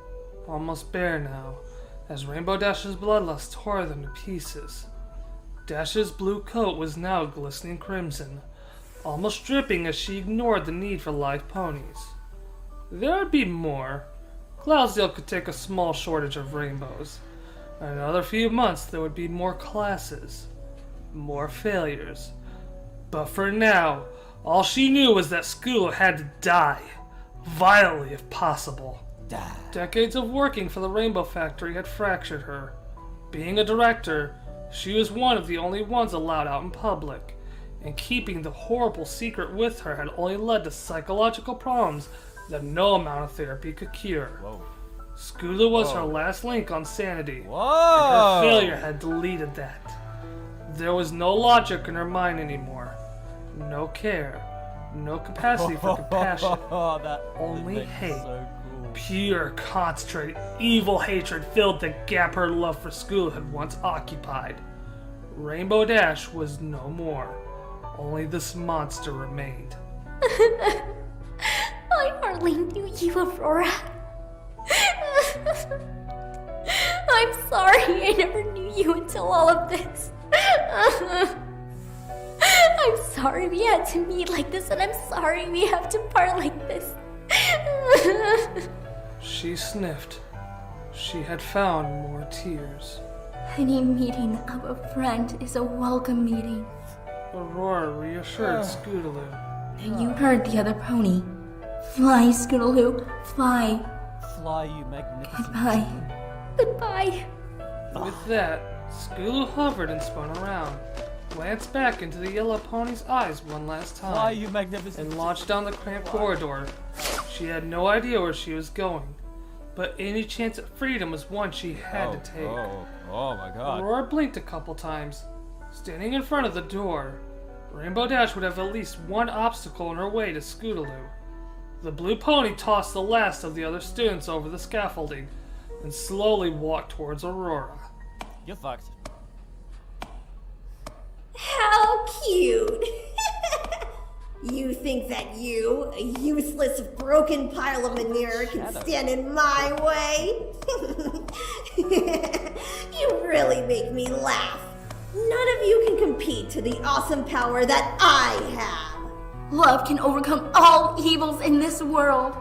almost bare now, as Rainbow Dash's bloodlust tore them to pieces. Dash's blue coat was now glistening crimson, almost dripping as she ignored the need for live ponies. There would be more. Cloudsdale could take a small shortage of rainbows. In another few months there would be more classes, more failures. But for now, all she knew was that Scootaloo had to die, violently if possible. Decades of working for the Rainbow Factory had fractured her. Being a director, she was one of the only ones allowed out in public, and keeping the horrible secret with her had only led to psychological problems that no amount of therapy could cure. Whoa. Scooter was her Whoa. last link on sanity, and Whoa! her failure had deleted that. There was no logic in her mind anymore, no care, no capacity for compassion, only That hate. so cool. Pure, concentrated, evil hatred filled the gap her love for school had once occupied. Rainbow Dash was no more. Only this monster remained. I hardly knew you, Aurora. I'm sorry I never knew you until all of this. I'm sorry we had to meet like this, and I'm sorry we have to part like this. She sniffed. She had found more tears. Any meeting of a friend is a welcome meeting. Aurora reassured Scootaloo. Now you heard the other pony. Fly, Scootaloo, fly. Fly, you magnificent. Goodbye. Goodbye. With that, Scootaloo hovered and spun around, glanced back into the yellow pony's eyes one last time, Fly, you magnificent. and launched down the cramped corridor. She had no idea where she was going, but any chance at freedom was one she had to take. Oh my god. Aurora blinked a couple times. Standing in front of the door, Rainbow Dash would have at least one obstacle in her way to Scootaloo. The blue pony tossed the last of the other students over the scaffolding and slowly walked towards Aurora. You're fucked. How cute! You think that you, a useless, broken pile of manure, can stand in my way? You really make me laugh. None of you can compete to the awesome power that I have. Love can overcome all evils in this world.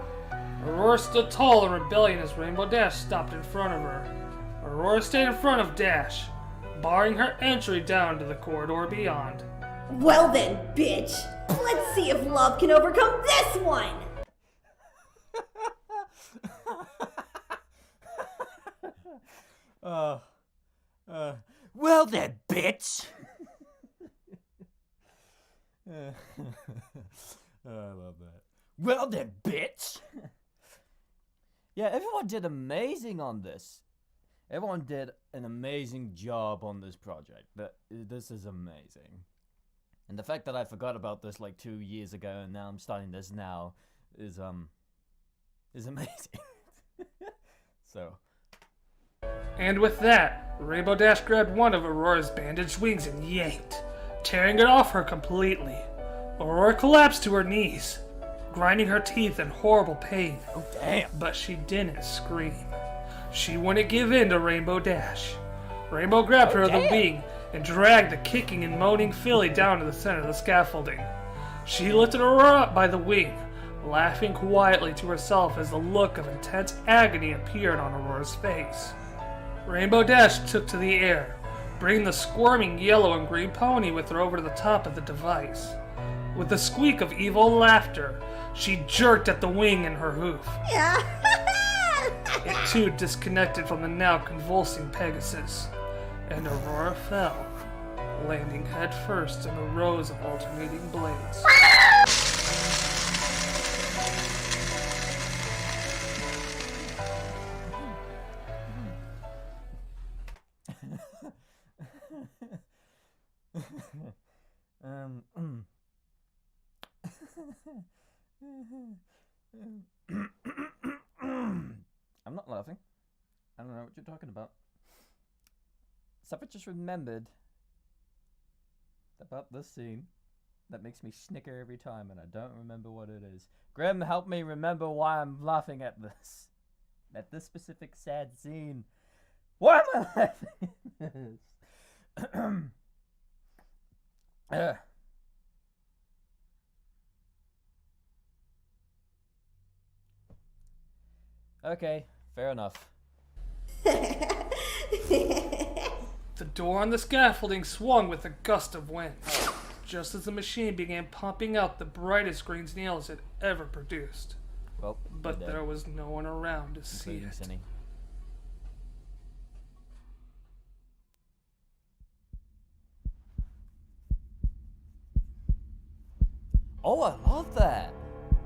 Aurora stood tall in rebellion as Rainbow Dash stopped in front of her. Aurora stayed in front of Dash, barring her entry down to the corridor beyond. Well then, bitch, let's see if love can overcome this one! Well then, bitch! I love that. Well then, bitch! Yeah, everyone did amazing on this. Everyone did an amazing job on this project. This is amazing. And the fact that I forgot about this like 2 years ago and now I'm starting this now is amazing. So. And with that, Rainbow Dash grabbed one of Aurora's bandaged wings and yanked, tearing it off her completely. Aurora collapsed to her knees, grinding her teeth in horrible pain. Oh, damn. But she didn't scream. She wouldn't give in to Rainbow Dash. Rainbow grabbed her the wing and dragged the kicking and moaning filly down to the center of the scaffolding. She lifted Aurora up by the wing, laughing quietly to herself as the look of intense agony appeared on Aurora's face. Rainbow Dash took to the air, bringing the squirming yellow and green pony with her over to the top of the device. With a squeak of evil laughter, she jerked at the wing in her hoof. It too disconnected from the now convulsing Pegasus, and Aurora fell, landing headfirst in the rows of alternating blades. I'm not laughing. I don't know what you're talking about. Stuff I just remembered about this scene that makes me snicker every time, and I don't remember what it is. Grim, help me remember why I'm laughing at this. At this specific sad scene. Why am I laughing at this? Okay, fair enough. The door on the scaffolding swung with a gust of wind, just as the machine began pumping out the brightest green nails it ever produced. Well, but there was no one around to see it. Cindy. Oh, I love that.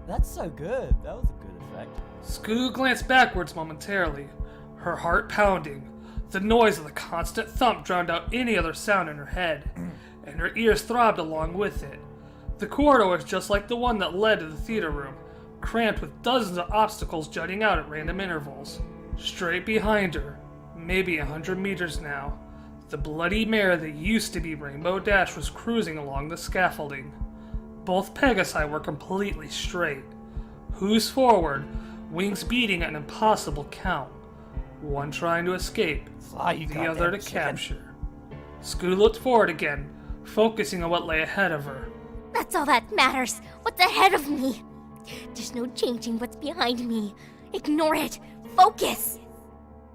That's so good. That was a good effect. Scoo glanced backwards momentarily, her heart pounding. The noise of the constant thump drowned out any other sound in her head, and her ears throbbed along with it. The corridor was just like the one that led to the theater room, cramped with dozens of obstacles jutting out at random intervals. Straight behind her, maybe 100 meters now, the bloody mare that used to be Rainbow Dash was cruising along the scaffolding. Both Pegasi were completely straight. Hooves forward, wings beating at an impossible count. One trying to escape, the other to capture. Scoo looked forward again, focusing on what lay ahead of her. That's all that matters. What's ahead of me? There's no changing what's behind me. Ignore it. Focus!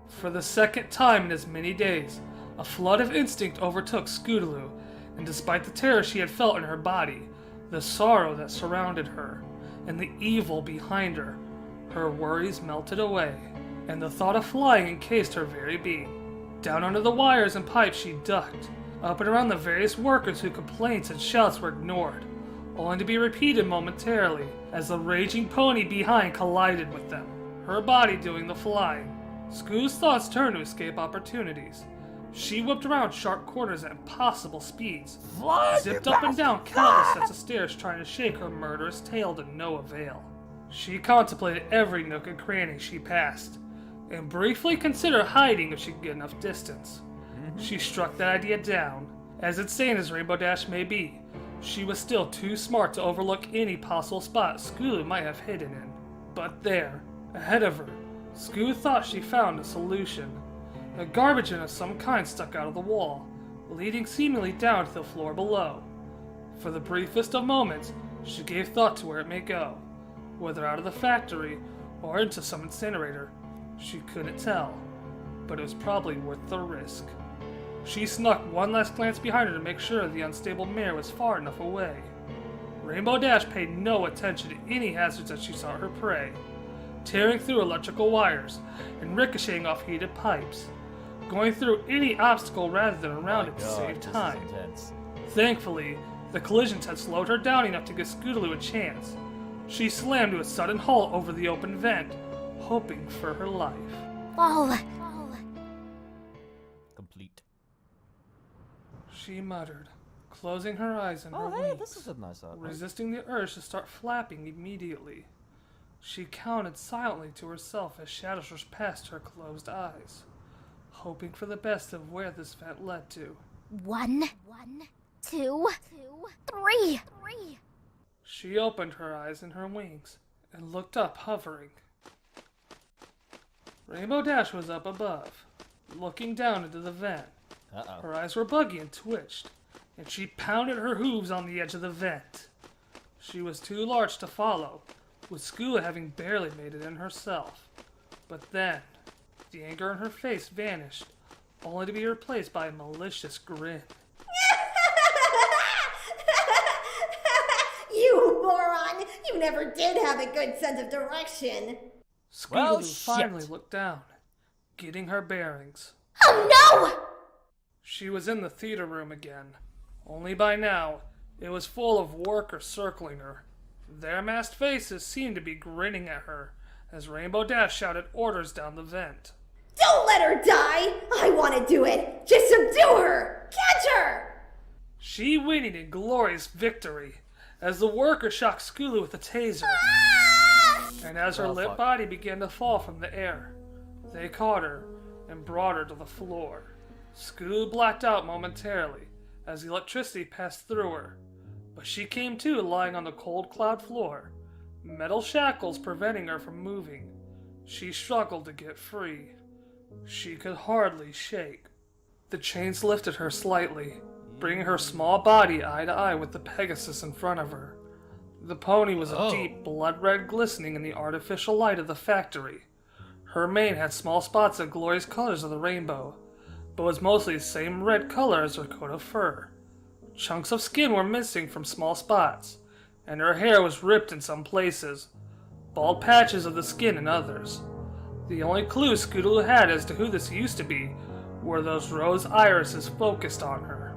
For the second time in as many days, a flood of instinct overtook Scootaloo, and despite the terror she had felt in her body, the sorrow that surrounded her, and the evil behind her, her worries melted away, and the thought of flying encased her very being. Down under the wires and pipes she ducked, up and around the various workers whose complaints and shouts were ignored, only to be repeated momentarily as the raging pony behind collided with them, her body doing the flying. Scoo's thoughts turned to escape opportunities. She whipped around sharp corners at impossible speeds, zipped up and down countless sets of stairs trying to shake her murderous tail to no avail. She contemplated every nook and cranny she passed, and briefly considered hiding if she could get enough distance. She struck that idea down. As insane as Rainbow Dash may be, she was still too smart to overlook any possible spot Scoo might have hidden in. But there, ahead of her, Scoo thought she found a solution. A garbage bin of some kind stuck out of the wall, leading seemingly down to the floor below. For the briefest of moments, she gave thought to where it may go, whether out of the factory or into some incinerator. She couldn't tell, but it was probably worth the risk. She snuck one last glance behind her to make sure the unstable mare was far enough away. Rainbow Dash paid no attention to any hazards as she saw her prey, tearing through electrical wires and ricocheting off heated pipes, going through any obstacle rather than around it to save time. Thankfully, the collisions had slowed her down enough to give Scootaloo a chance. She slammed to a sudden halt over the open vent, hoping for her life. Fall. Complete. She muttered, closing her eyes and her Oh, hey, wings, this is a nice art. resisting the urge to start flapping immediately. She counted silently to herself as shadows rushed past her closed eyes, hoping for the best of where this vent led to. 1, 2, 3. She opened her eyes and her wings and looked up, hovering. Rainbow Dash was up above, looking down into the vent. Her eyes were buggy and twitched, and she pounded her hooves on the edge of the vent. She was too large to follow, with Scoo having barely made it in herself. But then, the anger in her face vanished, only to be replaced by a malicious grin. You moron! You never did have a good sense of direction. Scootaloo finally looked down, getting her bearings. Oh no! She was in the theater room again, only by now it was full of workers circling her. Their masked faces seemed to be grinning at her as Rainbow Dash shouted orders down the vent. Don't let her die! I want to do it! Just subdue her! Catch her! She whinnied in glorious victory as the worker shocked Scootaloo with a taser. And as her limp body began to fall from the air, they caught her and brought her to the floor. Scoo blacked out momentarily as the electricity passed through her, but she came to lying on the cold cloud floor, metal shackles preventing her from moving. She struggled to get free. She could hardly shake. The chains lifted her slightly, bringing her small body eye to eye with the Pegasus in front of her. The pony was a deep blood-red glistening in the artificial light of the factory. Her mane had small spots of glorious colors of the rainbow, but was mostly the same red color as her coat of fur. Chunks of skin were missing from small spots, and her hair was ripped in some places, bald patches of the skin in others. The only clue Scootaloo had as to who this used to be were those rose irises focused on her.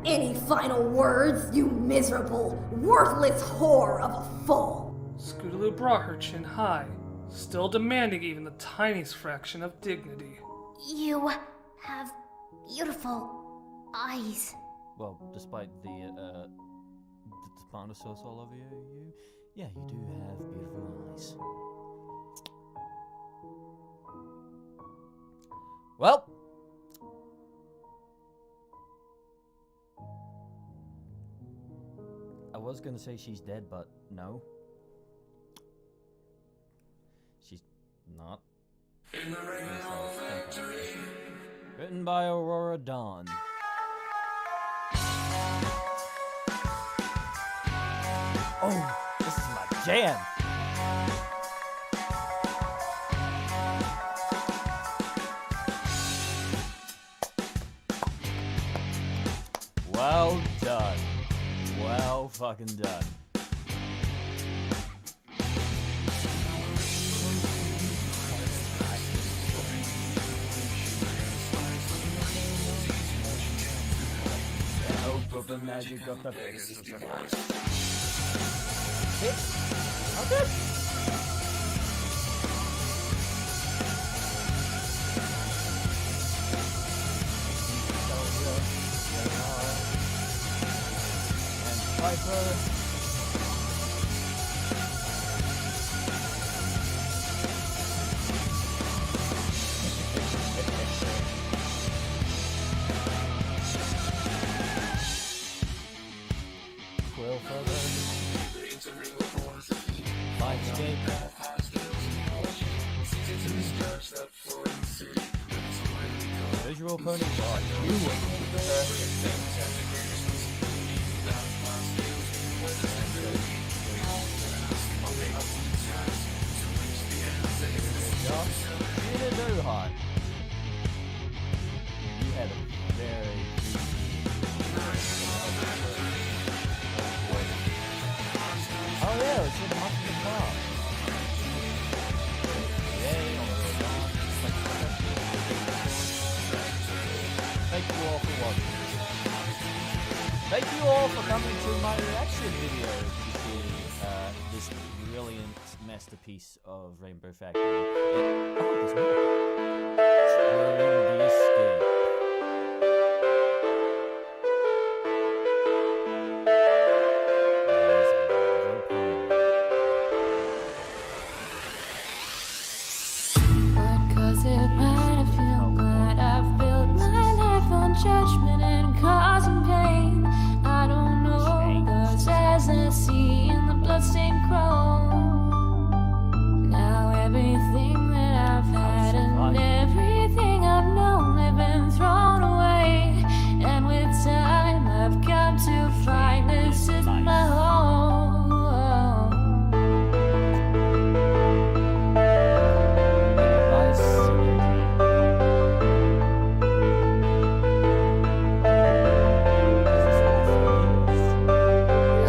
Any final words, you miserable, worthless whore of a fool? Scootaloo brought her chin high, still demanding even the tiniest fraction of dignity. You have beautiful eyes. Well, despite the tomato sauce all over you, yeah, you do have beautiful eyes. Well, I was gonna say she's dead, but no. She's not. Written by Aurora Dawn. Oh, this is my jam. Well done. Well fucking done. The hope of the magic of the faces of Okay. And Piper. Quill Feather. Mindscape. Visual pony. God, you hot. You had a very oh yeah, it's in the month of the car. Yay, thank you all for watching. Thank you all for coming to my reaction video to this brilliant masterpiece of Rainbow Factory. Oh, there's more. Trying the escape. Cause it might have felt that I've built my life on judgment and causing pain. I don't know those eyes I see in the bloodstained crown. Now everything that I've had and everything I've known have been thrown away. And with time I've come to find this is my home.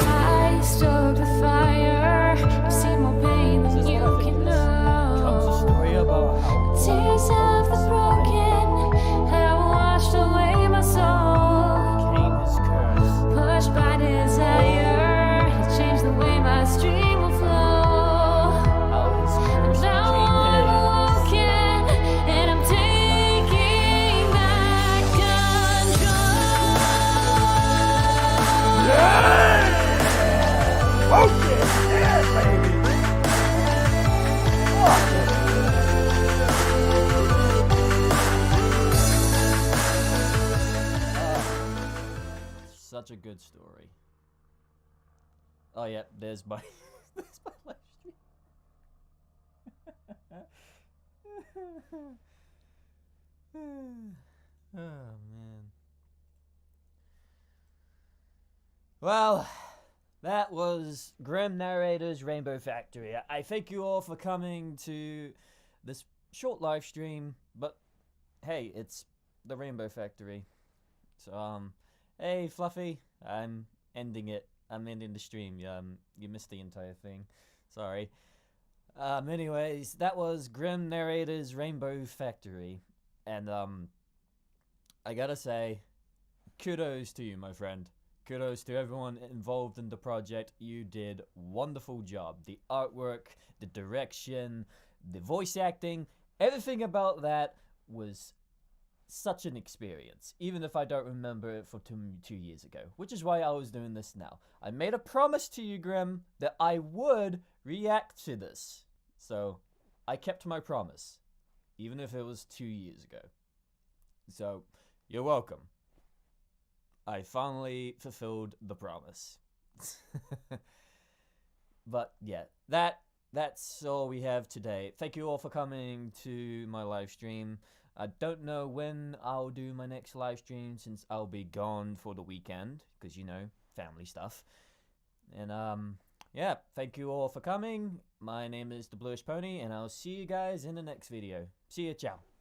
I stoked the fire. I've seen more pain than you can know. Tears of the broken have washed away my soul. Pushed by desire to change the way my stream will flow. And now I'm walking and I'm taking back control. Such a good story. Oh yeah, there's my there's my live stream. Oh man. Well, that was Grim Narrator's Rainbow Factory. I thank you all for coming to this short live stream, but hey, it's the Rainbow Factory. So hey Fluffy, I'm ending it. I'm ending the stream. You missed the entire thing. Sorry. Anyways, that was Grim Narrator's Rainbow Factory, and I gotta say, kudos to you, my friend. kudos to everyone involved in the project. You did wonderful job. The artwork, the direction, the voice acting, everything about that was such an experience, even if I don't remember it for 2 years ago, which is why I was doing this now. I made a promise to you, Grim, that I would react to this. So, I kept my promise, even if it was 2 years ago. So, you're welcome. I finally fulfilled the promise. But yeah, that's all we have today. Thank you all for coming to my live stream. I don't know when I'll do my next live stream since I'll be gone for the weekend, because, you know, family stuff. And yeah, thank you all for coming. My name is the Bluish Pony, and I'll see you guys in the next video. See ya, ciao.